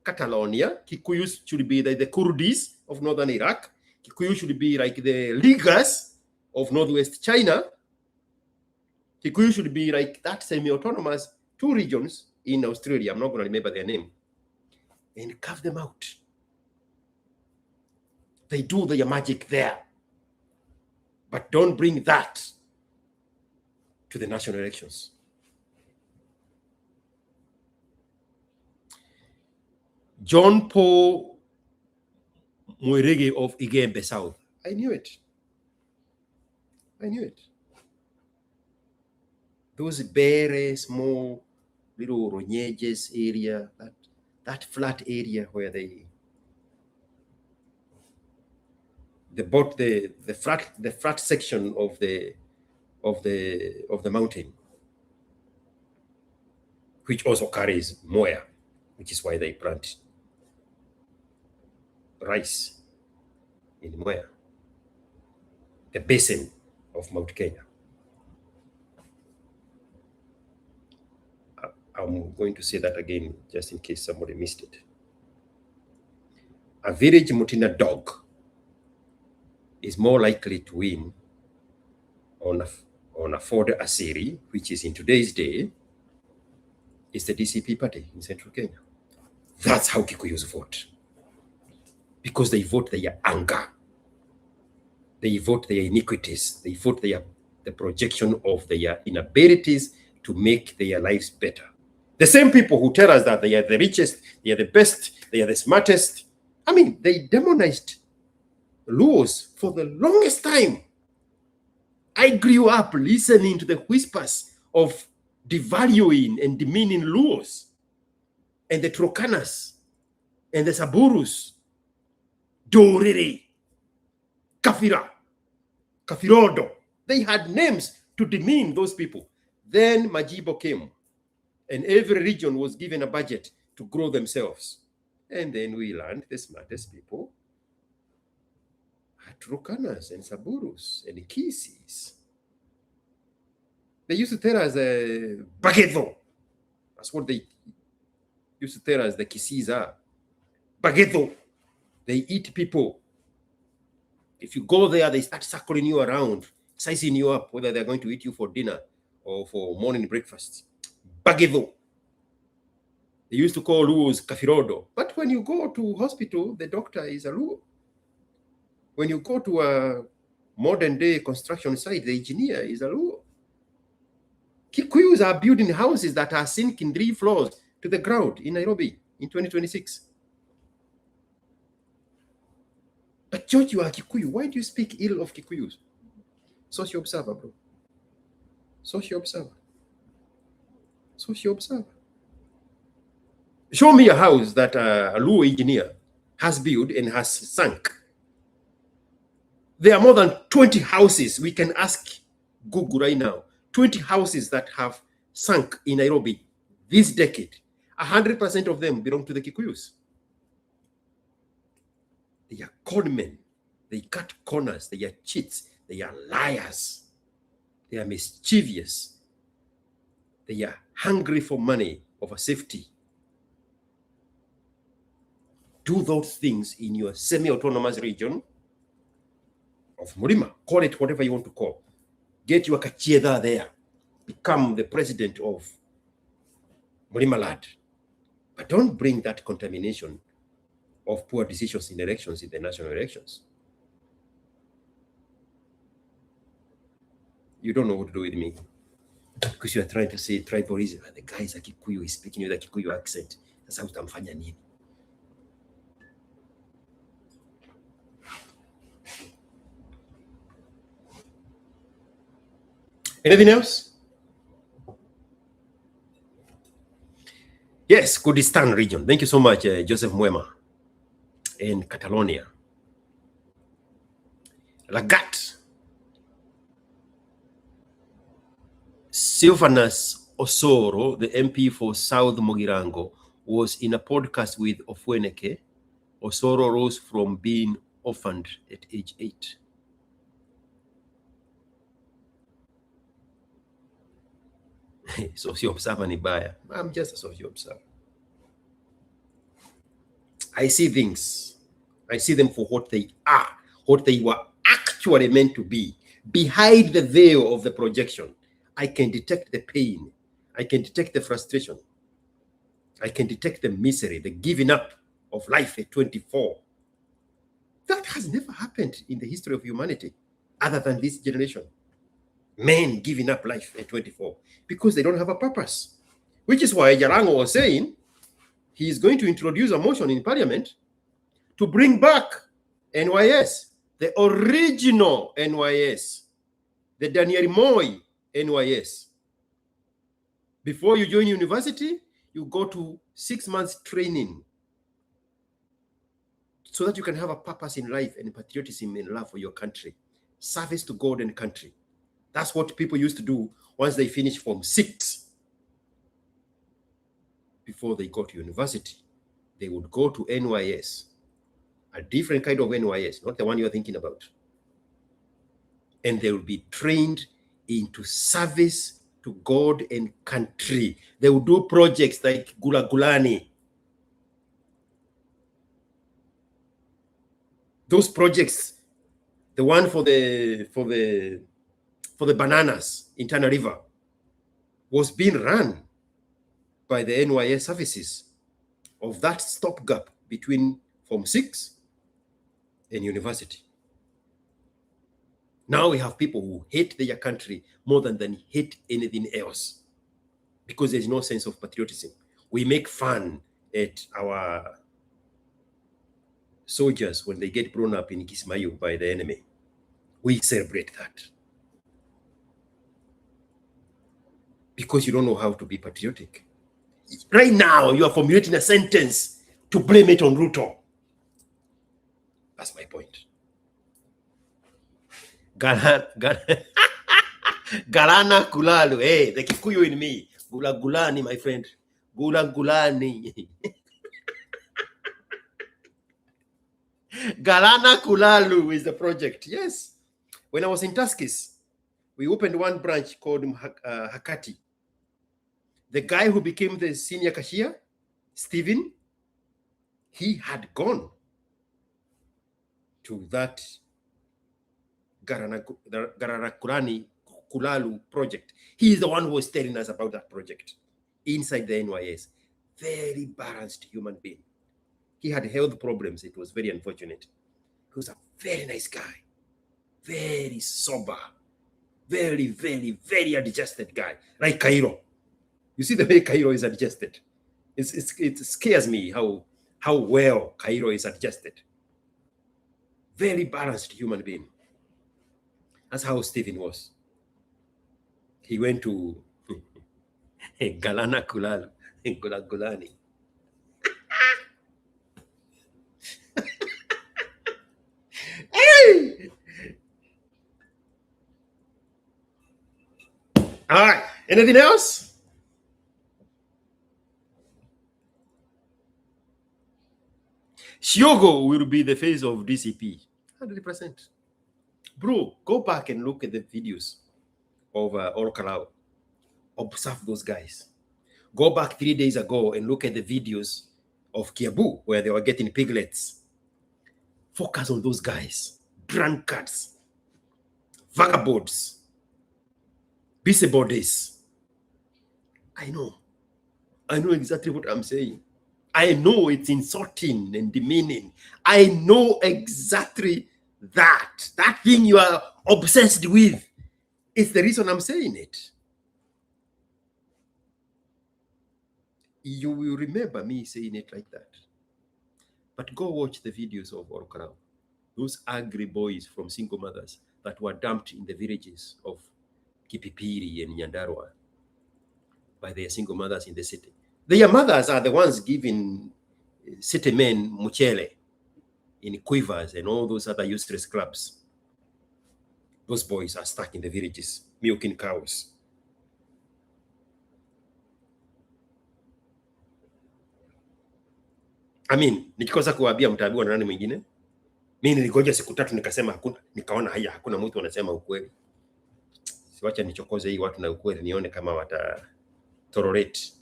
Catalonia. Kikuyu should be the Kurds of northern Iraq. Kikuyu should be like the Ligas of northwest China. Kikuyu should be like that semi-autonomous 2 regions in Australia. I'm not going to remember their name. And carve them out. They do their magic there. But don't bring that to the national elections. John Paul Muirege of Igembe South. I knew it. I knew it. Those bare, small, little Ronyeges area, that flat area where they bought the flat section of the mountain, which also carries moya, which is why they plant rice in Moya, the basin of Mount Kenya. I'm going to say that again, just in case somebody missed it. A village Mutina dog is more likely to win on a Ford Asiri, which is in today's day, is the DCP party in central Kenya. That's how Kikuyus vote. Because they vote their anger. They vote their iniquities. They vote the projection of their inabilities to make their lives better. The same people who tell us that they are the richest, they are the best, they are the smartest. I mean, they demonized Luos for the longest time. I grew up listening to the whispers of devaluing and demeaning Luos and the Trocanas and the Saburus, Dorere, Kafira, Kafirodo. They had names to demean those people. Then Majibo came, and every region was given a budget to grow themselves. And then we learned the smartest people are Trocanas and Saburus and Kisis. They used to tell us Bagueto. That's what they used to tell us the Kisis are. Bagueto. They eat people. If you go there, they start circling you around, sizing you up, whether they're going to eat you for dinner or for morning breakfast. Bagueto. They used to call Luos Kafirodo. But when you go to hospital, the doctor is a Luo. When you go to a modern day construction site, the engineer is a Luo. Kikuyus are building houses that are sinking 3 floors to the ground in Nairobi in 2026. But George, you are Kikuyu. Why do you speak ill of Kikuyus? Social observer, bro. Social observer. Social observer. Show me a house that a Luo engineer has built and has sunk. There are more than 20 houses. We can ask Google right now. 20 houses that have sunk in Nairobi this decade. 100% of them belong to the Kikuyus. They are conmen. They cut corners. They are cheats. They are liars. They are mischievous. They are hungry for money over safety. Do those things in your semi-autonomous region of Murima. Call it whatever you want to call. Get your kachieda there. Become the president of Murima Land. But don't bring that contamination of poor decisions in elections, in the national elections. You don't know what to do with me because you are trying to say tribalism. The guy is a Kikuyu, he's speaking with a Kikuyu accent. That's how utamfanya nini. Anything else? Yes, Kurdistan region. Thank you so much, Joseph Mwema in Catalonia. Lagat. Sylvanus Osoro, the MP for South Mogirango, was in a podcast with Ofweneke. Osoro rose from being orphaned at age 8. Socio observer ni baya. I'm just a socio observer. I see things. I see them for what they are, what they were actually meant to be. Behind the veil of the projection, I can detect the pain. I can detect the frustration. I can detect the misery, the giving up of life at 24. That has never happened in the history of humanity, other than this generation. Men giving up life at 24 because they don't have a purpose. Which is why Jalango was saying he is going to introduce a motion in parliament to bring back NYS, the original NYS, the Daniel Moi NYS. Before you join university, you go to 6 months training so that you can have a purpose in life and patriotism and love for your country. Service to God and country. That's what people used to do once they finished Form 6. Before they go to university, they would go to NYS, a different kind of NYS, not the one you're thinking about. And they will be trained into service to God and country. They will do projects like Gulagulani. Those projects, the one for the bananas in Tana River, was being run by the NYS services of that stopgap between Form 6 and university. Now we have people who hate their country more than hate anything else because there's no sense of patriotism. We make fun at our soldiers when they get blown up in Kismayu by the enemy. We celebrate that because you don't know how to be patriotic. Right now, you are formulating a sentence to blame it on Ruto. That's my point. Galana Kulalu. Hey, the Kikuyu in me. Gulagulani, my friend. Gulagulani. Galana Kulalu is the project. Yes. When I was in Tuskis, we opened one branch called Hakati. The guy who became the senior cashier, Stephen, he had gone to that Garanakurani Kulalu project. He is the one who was telling us about that project inside the NYS. Very balanced human being. He had health problems. It was very unfortunate. He was a very nice guy, very sober, Very, very, very adjusted guy, like Cairo. You see the way Cairo is adjusted. It scares me how well Cairo is adjusted. Very balanced human being. That's how Stephen was. He went to Galana Kulal in Gulani. Hey! All right. Anything else? Shiogo will be the face of DCP. 100%. Bro, go back and look at the videos of Orokalao. Observe those guys. Go back 3 days ago and look at the videos of Kiabu where they were getting piglets. Focus on those guys. Drunkards. Vagabonds. Busybodies. I know exactly what I'm saying. I know it's insulting and demeaning. I know exactly that thing you are obsessed with. It's the reason I'm saying it. You will remember me saying it like that. But go watch the videos of Orokarao. Those angry boys from single mothers that were dumped in the villages of Kipipiri and Nyandarua by their single mothers in the city. Their mothers are the ones giving city men muchele in quivers and all those other useless clubs. Those boys are stuck in the villages, milking cows. I mean, nikikosa kuambia mtaambiwa na nani mwingine? Mimi niligoja siku 3 nikasema hakuna, nikaona hakuna mtu anasema ukweli. Siwacha nichokoze hii watu na ukweli nione kama wata tolerate.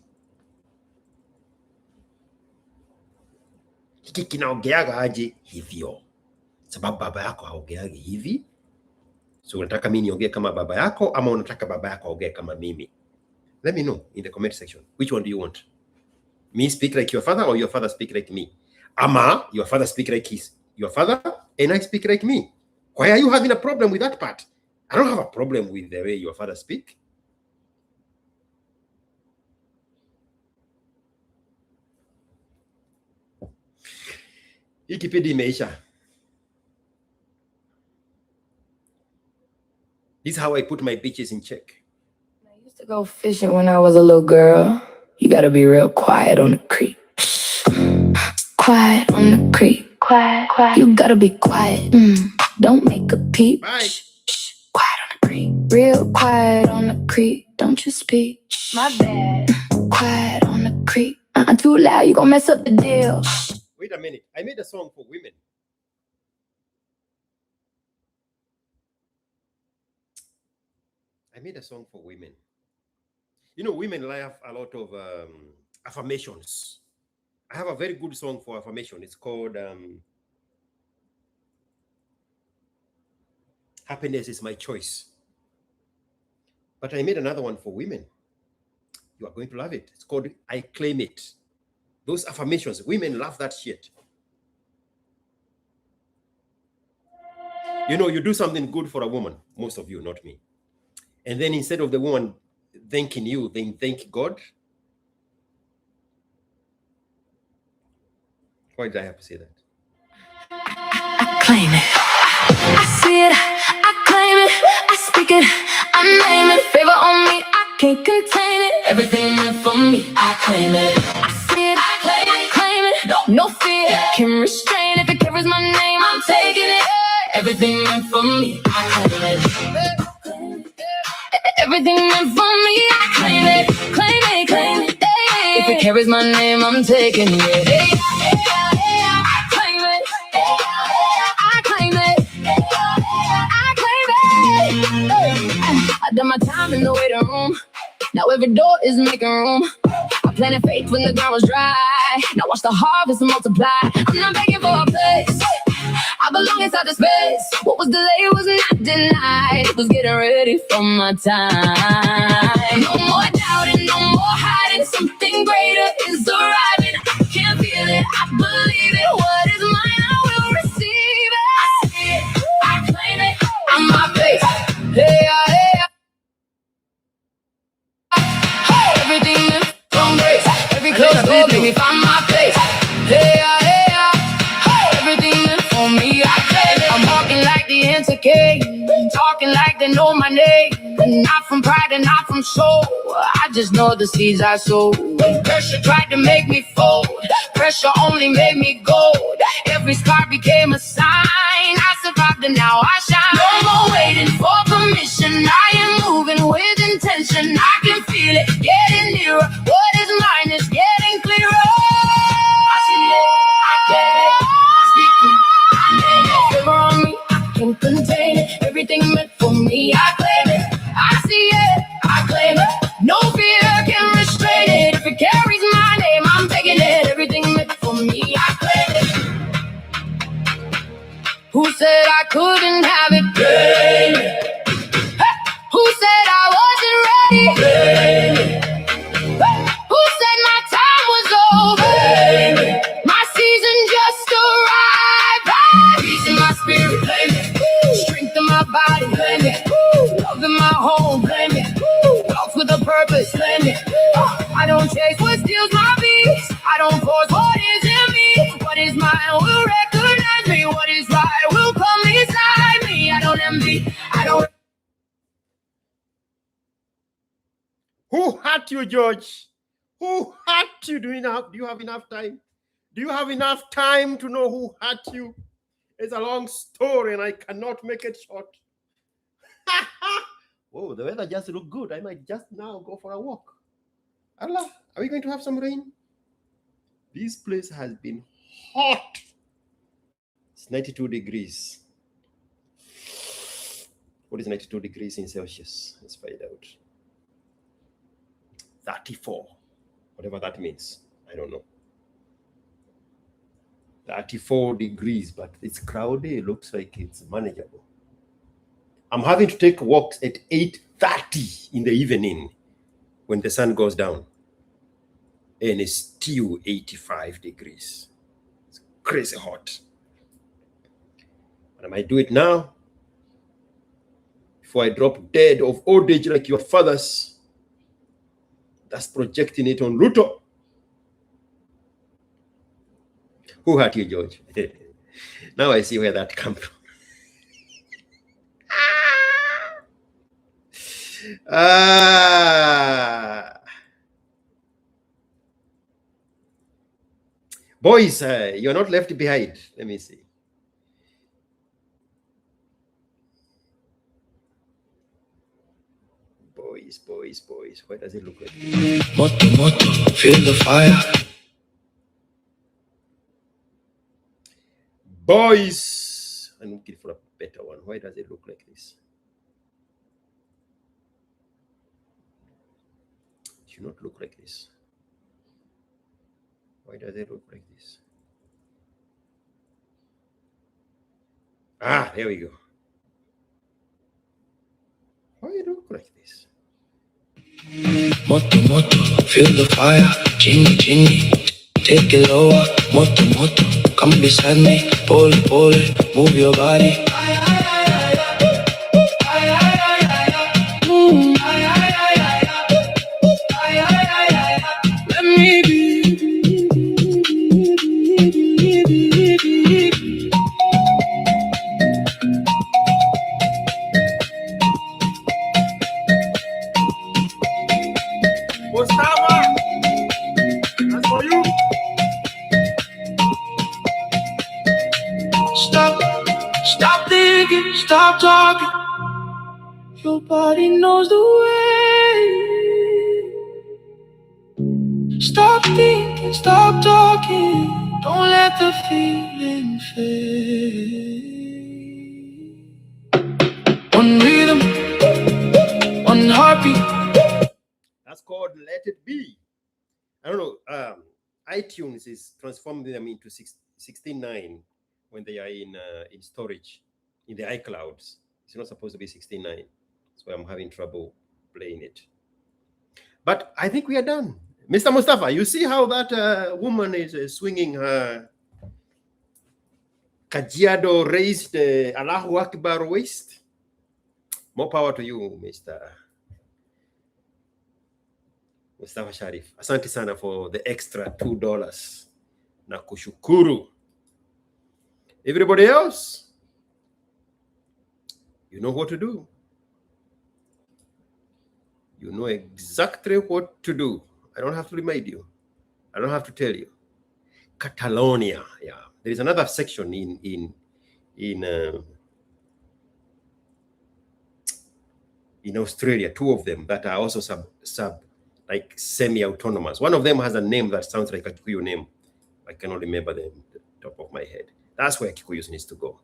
Hiki kinaongeaga aje hivyo? Sababu baba yako haongeagi hivi. So unataka mimi niongee kama baba yako ama unataka baba yako aongee kama mimi? Let me know in the comment section. Which one do you want? Me speak like your father or your father speak like me? Ama your father speak like your father and I speak like me? Why are you having a problem with that part? I don't have a problem with the way your father speak. Hii kipindi imeisha. This is how I put my bitches in check. I used to go fishing when I was a little girl. You gotta be real quiet on the creek. Quiet on the creek. Quiet. You gotta be quiet. Don't make a peep. Bye. Quiet on the creek. Real quiet on the creek. Don't you speak. My bad. Quiet on the creek. Too loud, you gon' mess up the deal. Wait a minute. I made a song for women. You know, women like a lot of affirmations. I have a very good song for affirmation. It's called Happiness is My Choice. But I made another one for women. You are going to love it. It's called I Claim It. Those affirmations, women love that shit. You know, you do something good for a woman, most of you, not me. And then instead of the woman thanking you, they thank God. Why did I have to say that? I claim it. I see it. I claim it. I speak it. I name it. Favor on me. I can't contain it. Everything meant for me. I claim it. I see it. I claim it. No fear can restrain. If it carries my name, I'm taking it. Everything meant for me. I claim it. Everything meant for me. I claim it. Claim it. Claim it. If it carries my name, I'm taking it. I claim it. I claim it. I claim it. I done my time in the waiting room. Now every door is making room. I planted faith when the ground was dry. Now watch the harvest multiply. I'm not begging for a place. I belong inside the space. What was delayed was not denied. It was getting ready for my time. No more doubting, no more hiding. Something greater is arriving. I can feel it, I believe it. What is mine, I will receive it. I see it, I claim it. I'm my face. Hey, hey. Lord, make me find my place. Hey, hey, everything meant for me, I claim it. I'm walking like the NSKiQ, talking like they know my name. Not from pride and not from soul, I just know the seeds I sow. When pressure tried to make me fold, pressure only made me gold. Every scar became a sign, I survived and now I shine. No more waiting for permission, I am moving with intention. I can feel it getting nearer, what is mine is getting clearer. I see it, I get it, I speak it, I name it. Favor on me, I can't contain it. Everything meant for me, I claim it. I see it, I claim it. No fear can restrain it. If it carries my name, I'm taking it. Everything meant for me, I claim it. Who said I couldn't have it? Claim it. Hey! Who said I wasn't ready? Claim it. Hey! Who said my time was over? Claim it. My season just arrived. Peace in my spirit, claim it. Strength in my body, claim it. Love in my home, claim it. Wealth with a purpose, claim it. I don't chase what steals my peace. I don't force what is in me. What is mine will recognize me. What is right will come beside me. I don't envy, I don't. Who hurt you, George? Who hurt you? Do you have enough time? Do you have enough time to know who hurt you? It's a long story and I cannot make it short. Oh, the weather just looked good. I might just now go for a walk. Allah, are we going to have some rain? This place has been hot. It's 92 degrees. What is 92 degrees in Celsius? Let's find out. 34, whatever that means. I don't know. 34 degrees, but it's cloudy. It looks like it's manageable. I'm having to take walks at 8:30 in the evening when the sun goes down. And it's still 85 degrees. It's crazy hot. But I might do it now before I drop dead of old age like your fathers. That's projecting it on Ruto. Who hurt you, George? Now I see where that comes from. Boys, you're not left behind. Let me see. Boys. Why does it look like? Moto, feel the fire. Boys, I'm looking for a better one. Why does it look like this? It should not look like this. Why does it look like this? Ah, there we go. Why it look like this? Moto, feel the fire. Chingy, take it lower. Moto, come beside me. Pull, move your body. Let me be. Mustafa, that's for you. Stop thinking, stop talking. Your body knows the way. Stop thinking, stop talking. Don't let the feeling fade. One rhythm, one heartbeat. That's called Let It Be. I don't know. iTunes is transforming them into 16.9 when they are in storage in the iClouds. It's not supposed to be 16.9, so I'm having trouble playing it. But I think we are done. Mr. Mustafa, you see how that woman is swinging her Kajiado raised Allahu Akbar waist? More power to you, Mr. Mustafa Sharif, asante sana for the extra $2. Nakushukuru. Everybody else, you know what to do. You know exactly what to do. I don't have to remind you. I don't have to tell you. Catalonia, yeah. There is another section in Australia, 2 of them that are also sub like semi-autonomous. One of them has a name that sounds like a Kikuyu name. I cannot remember the top of my head. That's where Kikuyus needs to go.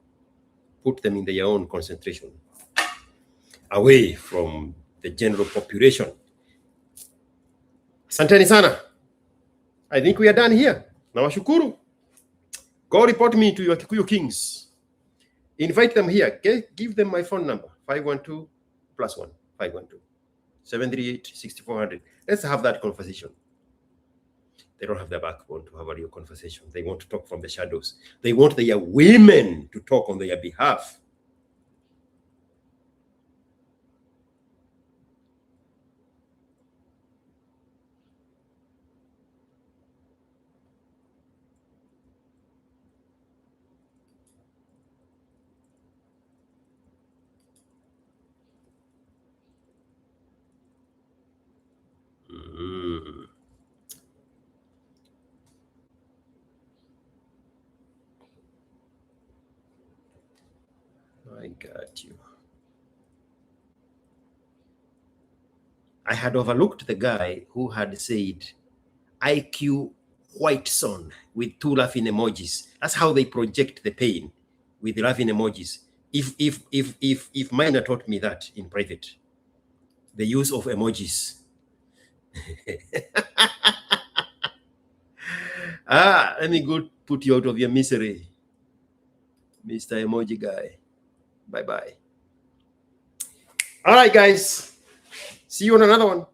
Put them in their own concentration, away from the general population. Asanteni sana. I think we are done here. Nawashukuru. Go report me to your Kikuyu kings. Invite them here. Okay? Give them my phone number, 512 +1 512 738 6400. Let's have that conversation. They don't have the backbone to have a real conversation. They want to talk from the shadows. They want their women to talk on their behalf. I got you. I had overlooked the guy who had said IQ white son with 2 laughing emojis. That's how they project the pain, with the laughing emojis. If Minor taught me that in private, the use of emojis. Let me go put you out of your misery, Mr. Emoji guy. Bye-bye. All right, guys. See you on another one.